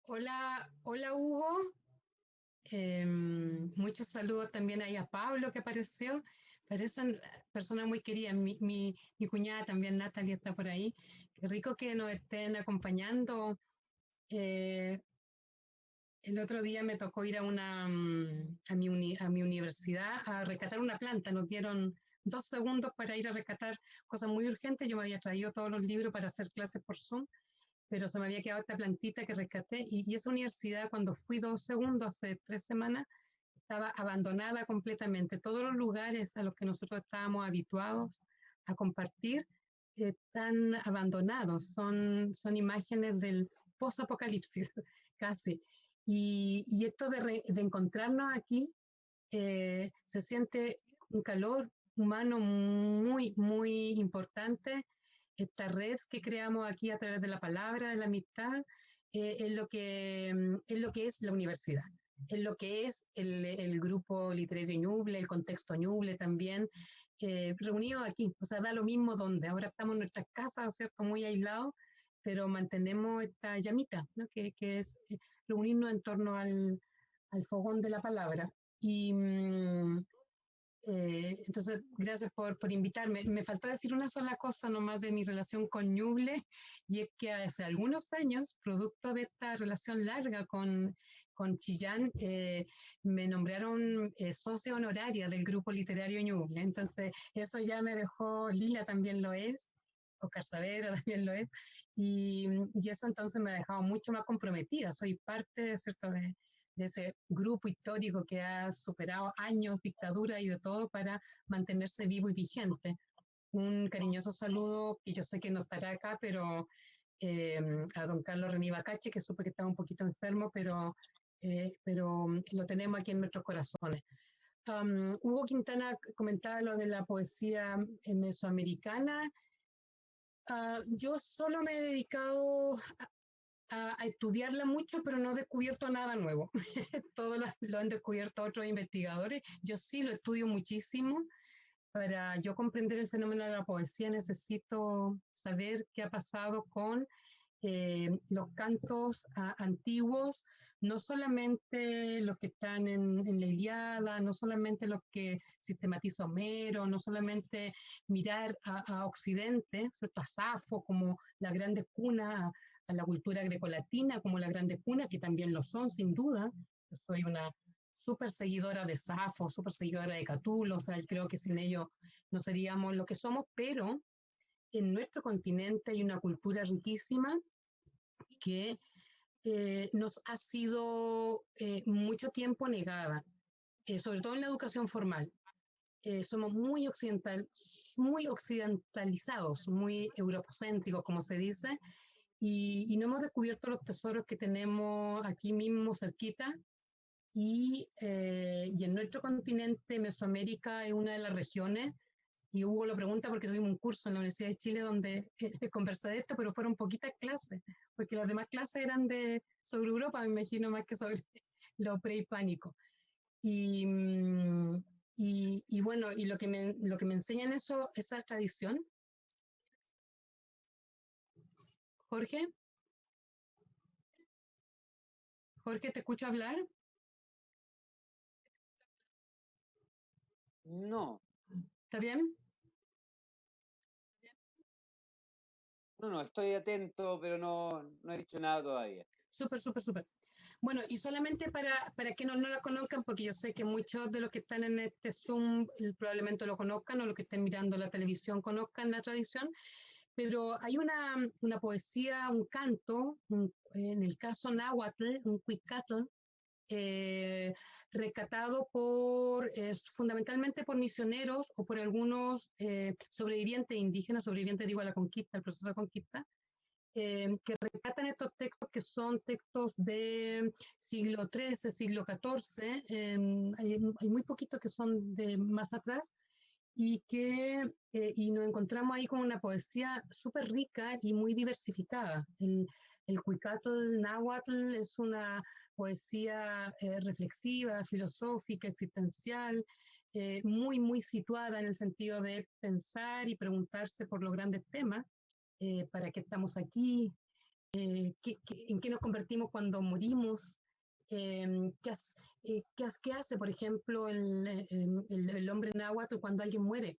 Speaker 3: Hola, hola Hugo. Muchos saludos también ahí a Pablo que apareció. Parecen personas muy queridas. Mi cuñada también, Natalia, está por ahí. Qué rico que nos estén acompañando. Eh, el otro día me tocó ir a a mi universidad a rescatar una planta. Nos dieron 2 segundos para ir a rescatar cosas muy urgentes. Yo me había traído todos los libros para hacer clases por Zoom, pero se me había quedado esta plantita que rescaté. Y esa universidad, cuando fui 2 segundos, hace 3 semanas, estaba abandonada completamente. Todos los lugares a los que nosotros estábamos habituados a compartir están abandonados. Son imágenes del post-apocalipsis, casi. Y esto de encontrarnos aquí, se siente un calor humano muy, muy importante. Esta red que creamos aquí a través de la palabra, de la amistad, es lo que es la universidad, es lo que es el grupo literario Ñuble, el contexto Ñuble también, reunidos aquí. O sea, da lo mismo donde. Ahora estamos en nuestras casas, ¿cierto? Muy aislados, pero mantenemos esta llamita, ¿no? Que es reunirnos en torno al fogón de la palabra. Y entonces, gracias por invitarme. Me faltó decir una sola cosa nomás de mi relación con Ñuble, y es que hace algunos años, producto de esta relación larga con Chillán, me nombraron socia honoraria del grupo literario Ñuble. Entonces, eso ya me dejó, Lila también lo es, Oscar Saavedra también lo es, y eso entonces me ha dejado mucho más comprometida. Soy parte, ¿cierto?, de ese grupo histórico que ha superado años, dictadura y de todo para mantenerse vivo y vigente. Un cariñoso saludo, y yo sé que no estará acá, pero a don Carlos René Bacache, que supe que estaba un poquito enfermo, pero lo tenemos aquí en nuestros corazones. Hugo Quintana comentaba lo de la poesía mesoamericana. Yo solo me he dedicado a estudiarla mucho, pero no he descubierto nada nuevo. Todo lo han descubierto otros investigadores. Yo sí lo estudio muchísimo. Para yo comprender el fenómeno de la poesía necesito saber qué ha pasado con los cantos antiguos, no solamente los que están en la Ilíada, no solamente los que sistematiza Homero, no solamente mirar a Occidente, ¿cierto?, a Safo como la grande cuna, a la cultura grecolatina como la grande cuna, que también lo son, sin duda. Yo soy una súper seguidora de Safo, súper seguidora de Catulo, o sea, creo que sin ello no seríamos lo que somos, pero en nuestro continente hay una cultura riquísima que nos ha sido mucho tiempo negada, sobre todo en la educación formal. Somos muy occidentalizados, muy europocéntricos, como se dice, y no hemos descubierto los tesoros que tenemos aquí mismo cerquita. Y en nuestro continente, Mesoamérica es una de las regiones, y Hugo lo pregunta porque tuvimos un curso en la Universidad de Chile donde conversé de esto, pero fueron poquitas clases, porque las demás clases eran sobre Europa, me imagino, más que sobre lo prehispánico. Y, y bueno, y lo que me enseñan eso, esa tradición. Jorge, Jorge, ¿te escucho hablar?
Speaker 2: No,
Speaker 3: ¿Está bien?
Speaker 2: no, estoy atento, pero no he dicho nada todavía.
Speaker 3: Súper, súper, súper. Bueno, y solamente para que no la conozcan, porque yo sé que muchos de los que están en este Zoom probablemente lo conozcan, o los que estén mirando la televisión conozcan la tradición, pero hay una poesía, un canto, en el caso náhuatl, un cuicatl, rescatado fundamentalmente por misioneros o por algunos sobrevivientes indígenas, sobrevivientes digo a la conquista, al proceso de conquista, que rescatan estos textos que son textos de siglo XIII, siglo XIV, hay muy poquitos que son de más atrás, y nos encontramos ahí con una poesía súper rica y muy diversificada. El Cuicatl Náhuatl es una poesía reflexiva, filosófica, existencial, muy, muy situada en el sentido de pensar y preguntarse por los grandes temas. ¿Para qué estamos aquí? ¿En qué nos convertimos cuando morimos? ¿Qué hace, por ejemplo, el hombre náhuatl cuando alguien muere?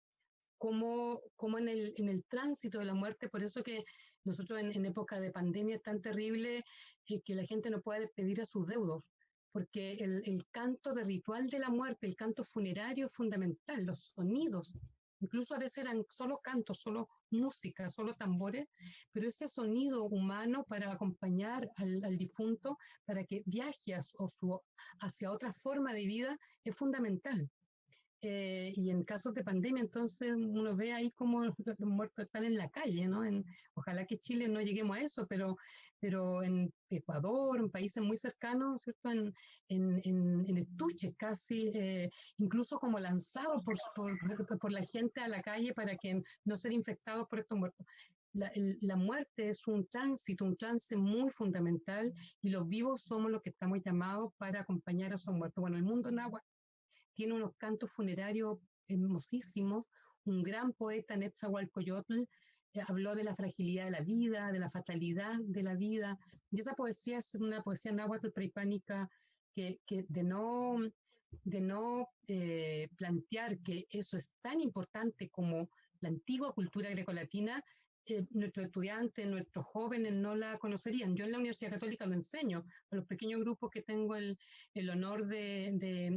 Speaker 3: ¿Cómo en el tránsito de la muerte? Por eso que nosotros en época de pandemia es tan terrible que la gente no puede despedir a sus deudos, porque el canto de ritual de la muerte, el canto funerario es fundamental, los sonidos. Incluso a veces eran solo cantos, solo música, solo tambores, pero ese sonido humano para acompañar al difunto, para que viaje hacia otra forma de vida, es fundamental. Y en casos de pandemia, entonces uno ve ahí como los muertos están en la calle, ¿no? Ojalá que Chile no lleguemos a eso, pero en Ecuador, en países muy cercanos, ¿cierto? En estuches casi, incluso como lanzados por la gente a la calle para que no ser infectados por estos muertos. La muerte es un tránsito, un trance muy fundamental, y los vivos somos los que estamos llamados para acompañar a esos muertos. Bueno, el mundo náhuatl tiene unos cantos funerarios hermosísimos. Un gran poeta, Netzahualcoyotl, habló de la fragilidad de la vida, de la fatalidad de la vida, y esa poesía es una poesía náhuatl prehispánica que de no plantear que eso es tan importante como la antigua cultura grecolatina, nuestros estudiantes, nuestros jóvenes no la conocerían. Yo en la Universidad Católica lo enseño a los pequeños grupos que tengo el honor de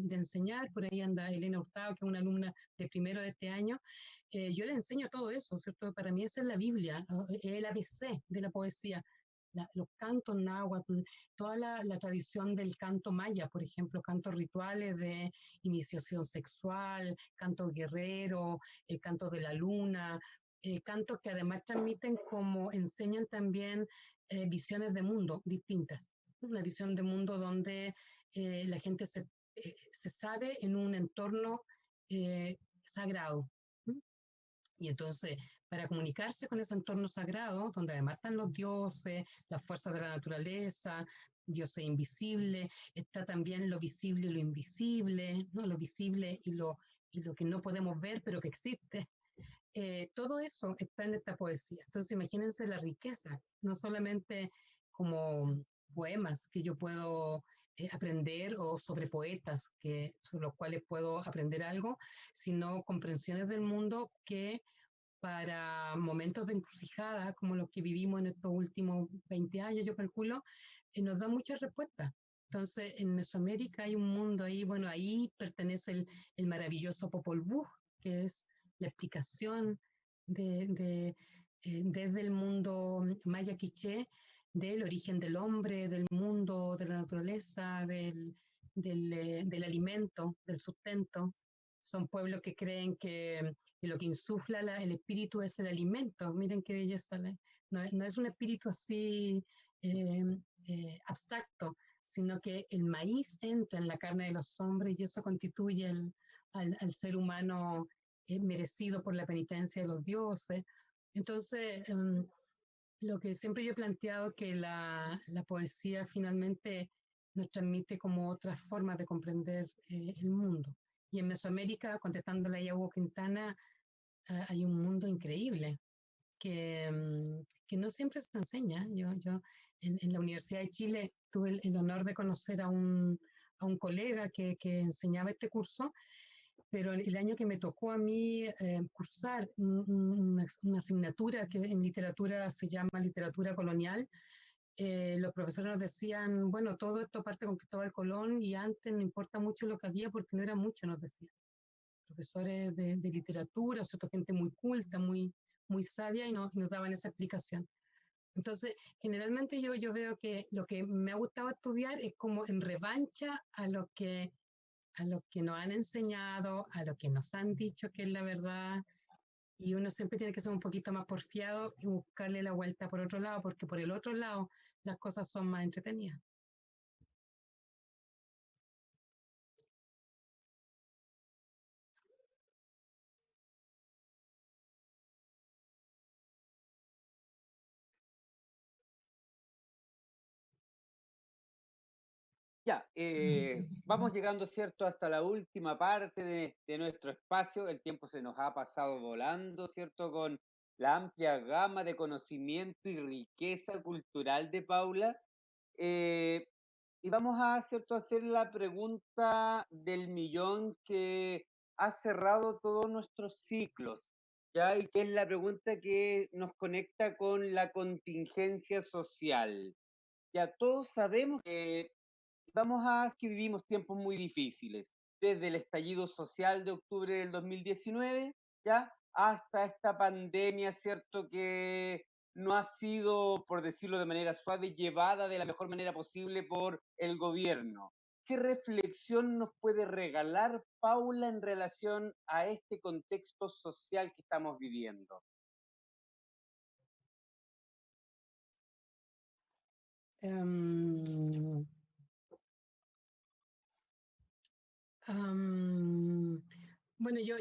Speaker 3: enseñar. Por ahí anda Elena Hurtado, que es una alumna de primero de este año. Yo le enseño todo eso, ¿cierto? Para mí esa es la Biblia, el ABC de la poesía. Los cantos náhuatl, toda la tradición del canto maya, por ejemplo, cantos rituales de iniciación sexual, cantos guerreros, cantos de la luna, cantos que además transmiten como enseñan también visiones de mundo distintas. Una visión de mundo donde la gente se sabe en un entorno sagrado. Y entonces, para comunicarse con ese entorno sagrado, donde además están los dioses, las fuerzas de la naturaleza, dioses invisibles, está también lo visible y lo invisible, ¿no? Lo visible y lo que no podemos ver, pero que existe. Todo eso está en esta poesía. Entonces, imagínense la riqueza, no solamente como poemas que yo puedo aprender, o sobre poetas sobre los cuales puedo aprender algo, sino comprensiones del mundo que para momentos de encrucijada, como los que vivimos en estos últimos 20 años, yo calculo, nos da muchas respuestas. Entonces, en Mesoamérica hay un mundo ahí, bueno, ahí pertenece el maravilloso Popol Vuh, que es la explicación desde el mundo maya quiché del origen del hombre, del mundo, de la naturaleza, del alimento, del sustento. Son pueblos que creen que lo que insufla el espíritu es el alimento. Miren qué belleza. No es un espíritu así abstracto, sino que el maíz entra en la carne de los hombres y eso constituye al ser humano merecido por la penitencia de los dioses. Entonces, lo que siempre yo he planteado, que la poesía finalmente nos transmite como otras formas de comprender el mundo. Y en Mesoamérica, contestándole a Hugo Quintana, hay un mundo increíble que no siempre se enseña. Yo en la Universidad de Chile tuve el honor de conocer a un colega que enseñaba este curso, pero el año que me tocó a mí cursar una asignatura que en literatura se llama literatura colonial, los profesores nos decían, bueno, todo esto parte con Cristóbal Colón y antes no importa mucho lo que había porque no era mucho, nos decían. Profesores de literatura, gente muy culta, muy sabia, y nos daban esa explicación. Entonces, generalmente yo veo que lo que me ha gustado estudiar es como en revancha a lo que nos han enseñado, a lo que nos han dicho que es la verdad, y uno siempre tiene que ser un poquito más porfiado y buscarle la vuelta por otro lado, porque por el otro lado las cosas son más entretenidas.
Speaker 2: Ya, vamos llegando, ¿cierto?, hasta la última parte de nuestro espacio. El tiempo se nos ha pasado volando, ¿cierto?, con la amplia gama de conocimiento y riqueza cultural de Paula. Eh, y vamos a, ¿cierto?, hacer la pregunta del millón que ha cerrado todos nuestros ciclos, ¿ya? Y que es la pregunta que nos conecta con la contingencia social. Ya todos sabemos que que vivimos tiempos muy difíciles, desde el estallido social de octubre del 2019, ya, hasta esta pandemia, ¿cierto? Que no ha sido, por decirlo de manera suave, llevada de la mejor manera posible por el gobierno. ¿Qué reflexión nos puede regalar Paula en relación a este contexto social que estamos viviendo?
Speaker 3: Um, um, bueno, yo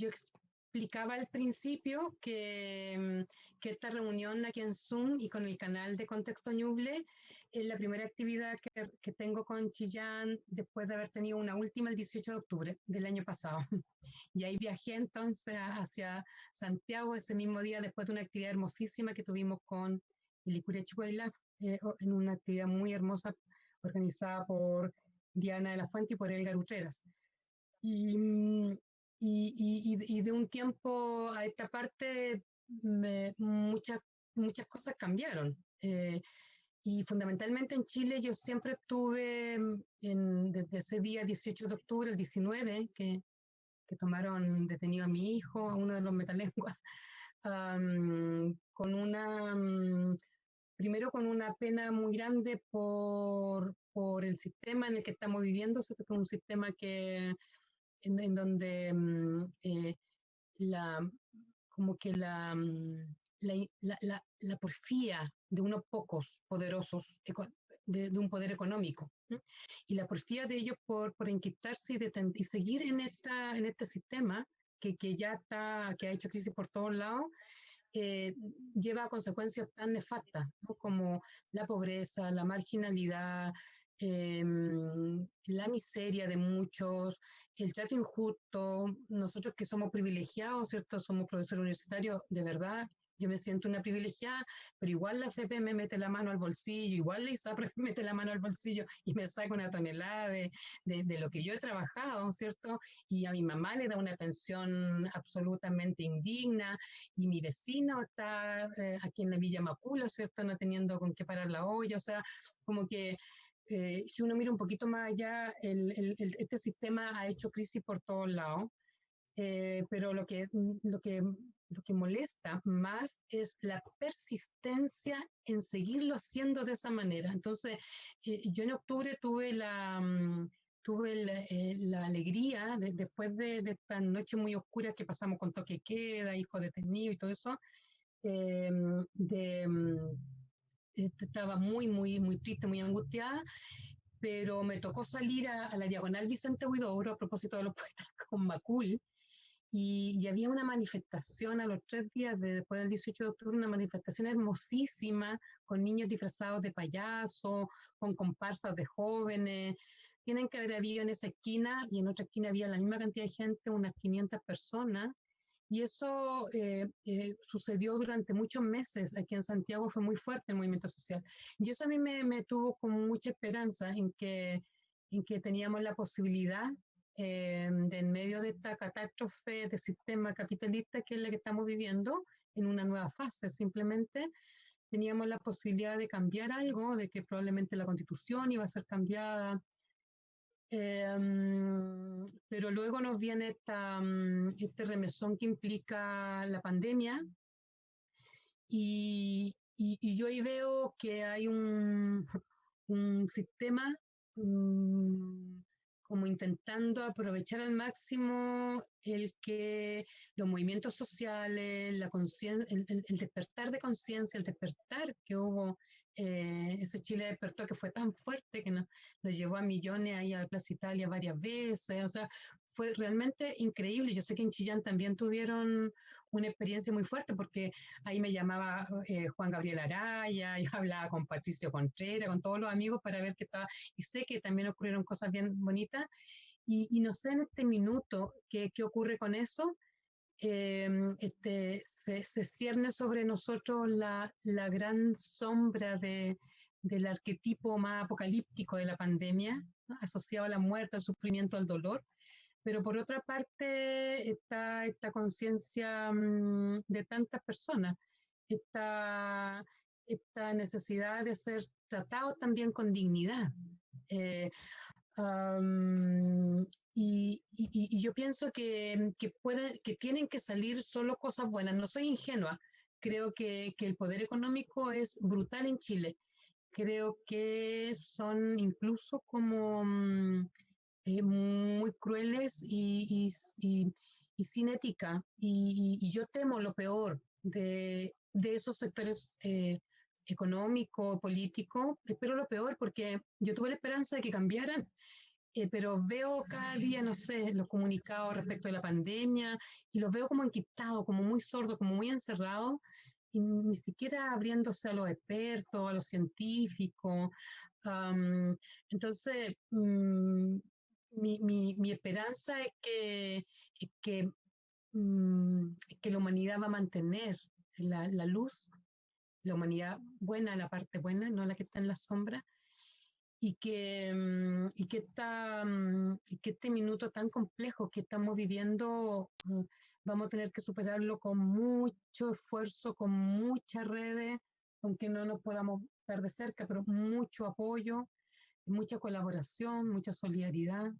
Speaker 3: explicaba al principio que esta reunión aquí en Zoom y con el canal de Contexto Ñuble es la primera actividad que tengo con Chillán después de haber tenido una última el 18 de octubre del año pasado. Y ahí viajé entonces hacia Santiago ese mismo día después de una actividad hermosísima que tuvimos con Ilicure Chuela, en una actividad muy hermosa organizada por Diana de la Fuente y por Elgar Utreras. Y, y de un tiempo a esta parte muchas cosas cambiaron. Y fundamentalmente en Chile yo siempre estuve desde ese día 18 de octubre, el 19, que tomaron detenido a mi hijo, a uno de los metalenguas, con primero con una pena muy grande por el sistema en el que estamos viviendo, ¿cierto? Que es un sistema en donde la, como que la porfía de unos pocos poderosos de un poder económico, ¿no? Y la porfía de ellos por enquistarse y seguir en este sistema que ya está, que ha hecho crisis por todos lados, lleva a consecuencias tan nefastas, ¿no? Como la pobreza, la marginalidad, la miseria de muchos, el trato injusto. Nosotros que somos privilegiados, ¿cierto? Somos profesores universitarios, de verdad. Yo me siento una privilegiada, pero igual la FP me mete la mano al bolsillo, igual la ISAPRE me mete la mano al bolsillo y me saca una tonelada de lo que yo he trabajado, ¿cierto? Y a mi mamá le da una pensión absolutamente indigna, y mi vecino está aquí en la Villa Maculo, ¿cierto? No teniendo con qué parar la olla, o sea, como que si uno mira un poquito más allá, este sistema ha hecho crisis por todos lados, pero lo que molesta más es la persistencia en seguirlo haciendo de esa manera. Entonces, yo en octubre tuve la alegría, después de esta noche muy oscura que pasamos con toque de queda, hijo detenido y todo eso, eh, de, estaba muy triste, muy angustiada, pero me tocó salir a la diagonal Vicente Huidobro a propósito de los poetas con Macul, y había una manifestación a los 3 días después del 18 de octubre, una manifestación hermosísima, con niños disfrazados de payaso, con comparsas de jóvenes. Tienen que haber habido en esa esquina, y en otra esquina había la misma cantidad de gente, unas 500 personas, y eso sucedió durante muchos meses. Aquí en Santiago fue muy fuerte el movimiento social. Y eso a mí me tuvo con mucha esperanza en que teníamos la posibilidad de en medio de esta catástrofe de sistema capitalista que es la que estamos viviendo, en una nueva fase, simplemente teníamos la posibilidad de cambiar algo, de que probablemente la constitución iba a ser cambiada, pero luego nos viene este remesón que implica la pandemia, y, y yo ahí veo que hay un sistema como intentando aprovechar al máximo el que los movimientos sociales, la el despertar de conciencia, el despertar que hubo, ese Chile despertó que fue tan fuerte que nos llevó a millones ahí a Plaza Italia varias veces, o sea, fue realmente increíble. Yo sé que en Chillán también tuvieron una experiencia muy fuerte porque ahí me llamaba Juan Gabriel Araya, yo hablaba con Patricio Contreras, con todos los amigos para ver qué estaba, y sé que también ocurrieron cosas bien bonitas, y no sé en este minuto qué ocurre con eso. Se cierne sobre nosotros la gran sombra del arquetipo más apocalíptico de la pandemia, ¿no? Asociado a la muerte, al sufrimiento, al dolor. Pero por otra parte está esta conciencia de tantas personas, esta, esta necesidad de ser tratados también con dignidad. Eh, um, y yo pienso que tienen que salir solo cosas buenas. No soy ingenua. Creo que el poder económico es brutal en Chile. Creo que son incluso como muy crueles y sin ética. Y yo temo lo peor de esos sectores económico, político. Espero lo peor porque yo tuve la esperanza de que cambiaran, pero veo cada día, no sé, los comunicados respecto de la pandemia y los veo como enquistados, como muy sordos, como muy encerrados y ni siquiera abriéndose a los expertos, a los científicos. Um, entonces, mi esperanza es que la humanidad va a mantener la luz, la humanidad buena, la parte buena, no la que está en la sombra, y que este minuto tan complejo que estamos viviendo, vamos a tener que superarlo con mucho esfuerzo, con muchas redes, aunque no nos podamos estar de cerca, pero mucho apoyo, mucha colaboración, mucha solidaridad.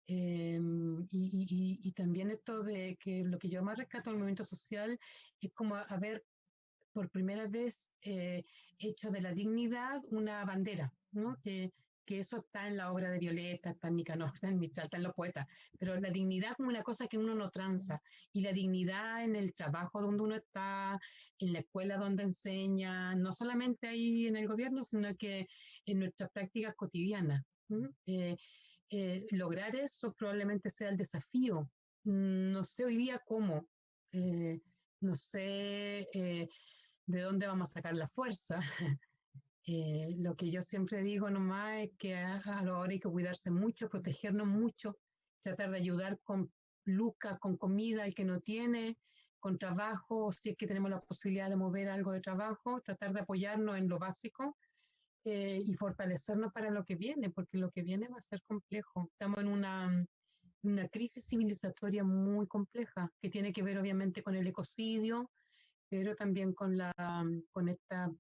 Speaker 3: Y también esto de que lo que yo más rescato del movimiento social es como haber por primera vez hecho de la dignidad una bandera, ¿no? Que eso está en la obra de Violeta, está en Nicanor, está en Mistral, está en los poetas, pero la dignidad como una cosa que uno no tranza, y la dignidad en el trabajo donde uno está, en la escuela donde enseña, no solamente ahí en el gobierno, sino que en nuestras prácticas cotidianas. Lograr eso probablemente sea el desafío. No sé hoy día cómo, no sé de dónde vamos a sacar la fuerza. Lo que yo siempre digo nomás es que ahora hay que cuidarse mucho, protegernos mucho, tratar de ayudar con lucas, con comida al que no tiene, con trabajo, si es que tenemos la posibilidad de mover algo de trabajo, tratar de apoyarnos en lo básico, y fortalecernos para lo que viene, porque lo que viene va a ser complejo. Estamos en una crisis civilizatoria muy compleja, que tiene que ver obviamente con el ecocidio, pero también con esta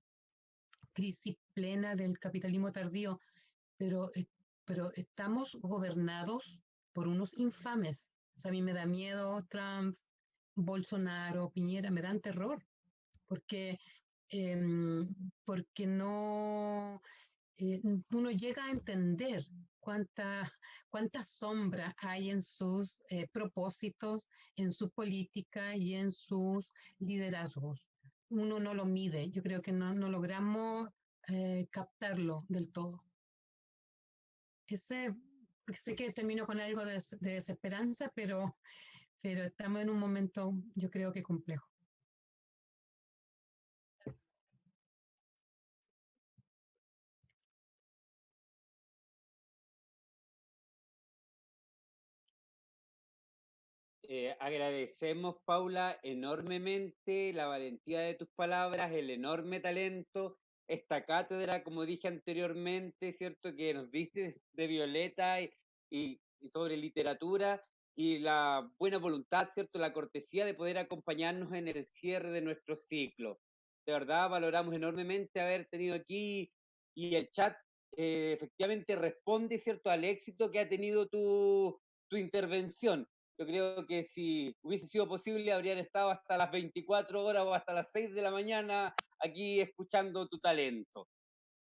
Speaker 3: crisis plena del capitalismo tardío, pero, pero estamos gobernados por unos infames. O sea, a mí me da miedo Trump, Bolsonaro, Piñera, me dan terror, porque, eh, porque no, uno llega a entender cuánta sombra hay en sus propósitos, en su política y en sus liderazgos. Uno no lo mide, yo creo que no logramos captarlo del todo. Sé que termino con algo de desesperanza, pero estamos en un momento, yo creo que complejo.
Speaker 2: Agradecemos, Paula, enormemente la valentía de tus palabras, el enorme talento, esta cátedra, como dije anteriormente, ¿cierto?, que nos diste de Violeta y sobre literatura, y la buena voluntad, ¿cierto?, la cortesía de poder acompañarnos en el cierre de nuestro ciclo. De verdad, valoramos enormemente haber tenido aquí, y el chat efectivamente responde, ¿cierto?, al éxito que ha tenido tu intervención. Yo creo que si hubiese sido posible habrían estado hasta las 24 horas o hasta las 6 de la mañana aquí escuchando tu talento.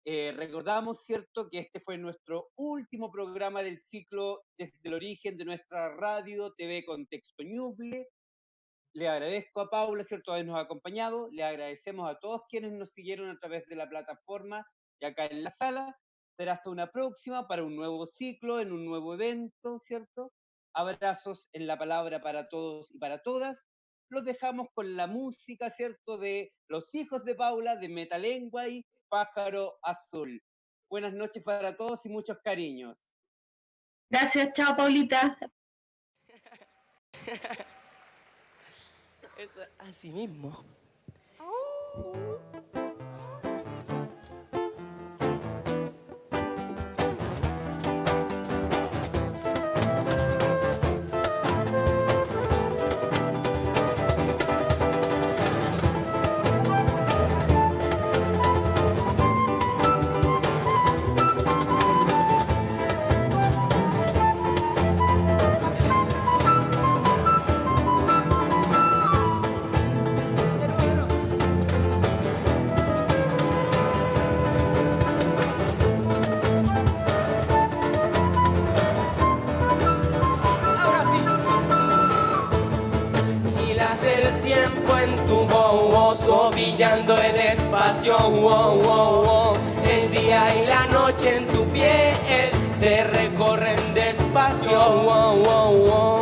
Speaker 2: Recordamos, ¿cierto?, que este fue nuestro último programa del ciclo desde el origen de nuestra radio TV Contexto Ñuble. Le agradezco a Paula, ¿cierto?, habernos acompañado. Le agradecemos a todos quienes nos siguieron a través de la plataforma y acá en la sala. Será hasta una próxima para un nuevo ciclo, en un nuevo evento, ¿cierto? Abrazos en la palabra para todos y para todas. Los dejamos con la música, ¿cierto?, de Los Hijos de Paula, de Metalengua y Pájaro Azul. Buenas noches para todos y muchos cariños.
Speaker 4: Gracias, chao, Paulita.
Speaker 1: Eso, así mismo. Brillando el espacio, wow, wow, wow. El día y la noche en tu piel te recorren despacio, wow, wow, wow.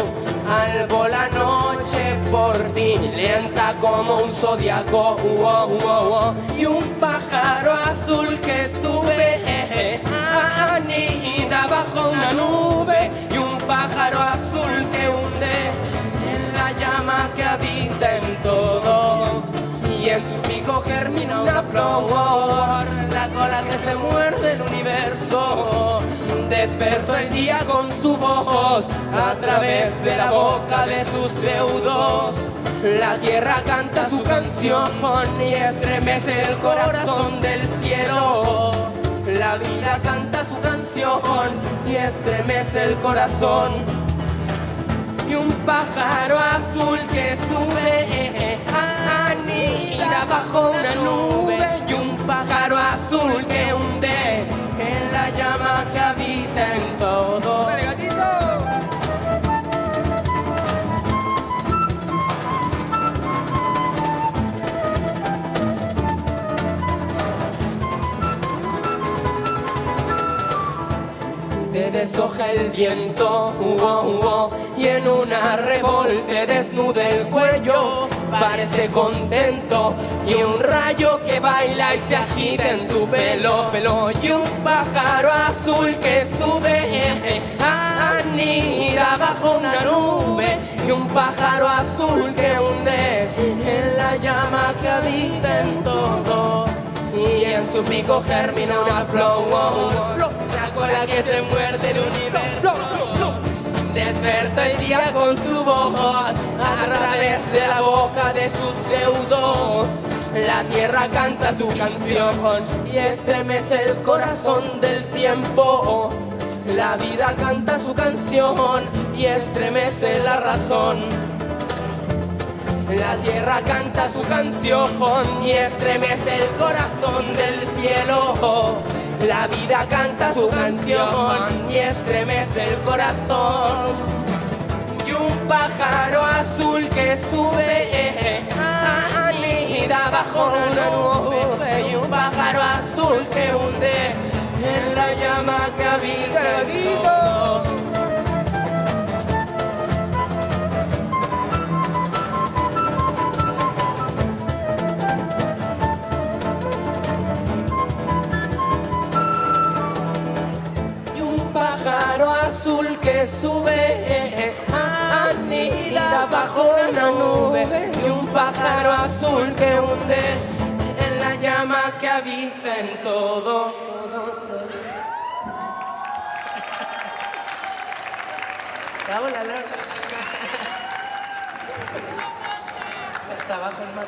Speaker 1: Albo la noche por ti, lenta como un zodiaco, wow, wow, wow. Y un pájaro azul que sube, anida bajo una nube. Y un pájaro azul que hunde en la llama que habita en todo. Y en su pico germina una flor, la cola que se muerde el universo. Despertó el día con su voz, a través de la boca de sus deudos. La tierra canta su canción y estremece el corazón del cielo. La vida canta su canción y estremece el corazón. Y un pájaro azul que sube, anida bajo una nube. Y un pájaro azul que hunde en la llama que habita en todo. Te deshoja el viento, y en un arrebol te desnuda el cuello. Parece contento y un rayo que baila y se agita en tu pelo. Y un pájaro azul que sube, anida bajo una nube. Y un pájaro azul que hunde en la llama que habita en todo. Y en su pico germina una flor, la cola que se muerde el universo. Desperta el día con su voz, a través de la boca de sus deudos. La tierra canta su canción y estremece el corazón del tiempo. La vida canta su canción y estremece la razón. La tierra canta su canción y estremece el corazón del cielo. La vida canta su canción y estremece el corazón. Y un pájaro azul que sube, anida bajo una nube. Y un pájaro azul que hunde en la llama que habita en todo. Pájaro azul que sube, anida bajo una nube. Y un pájaro azul que hunde en la llama que habita en todo. Bravo, la loca. Está bajo el mar.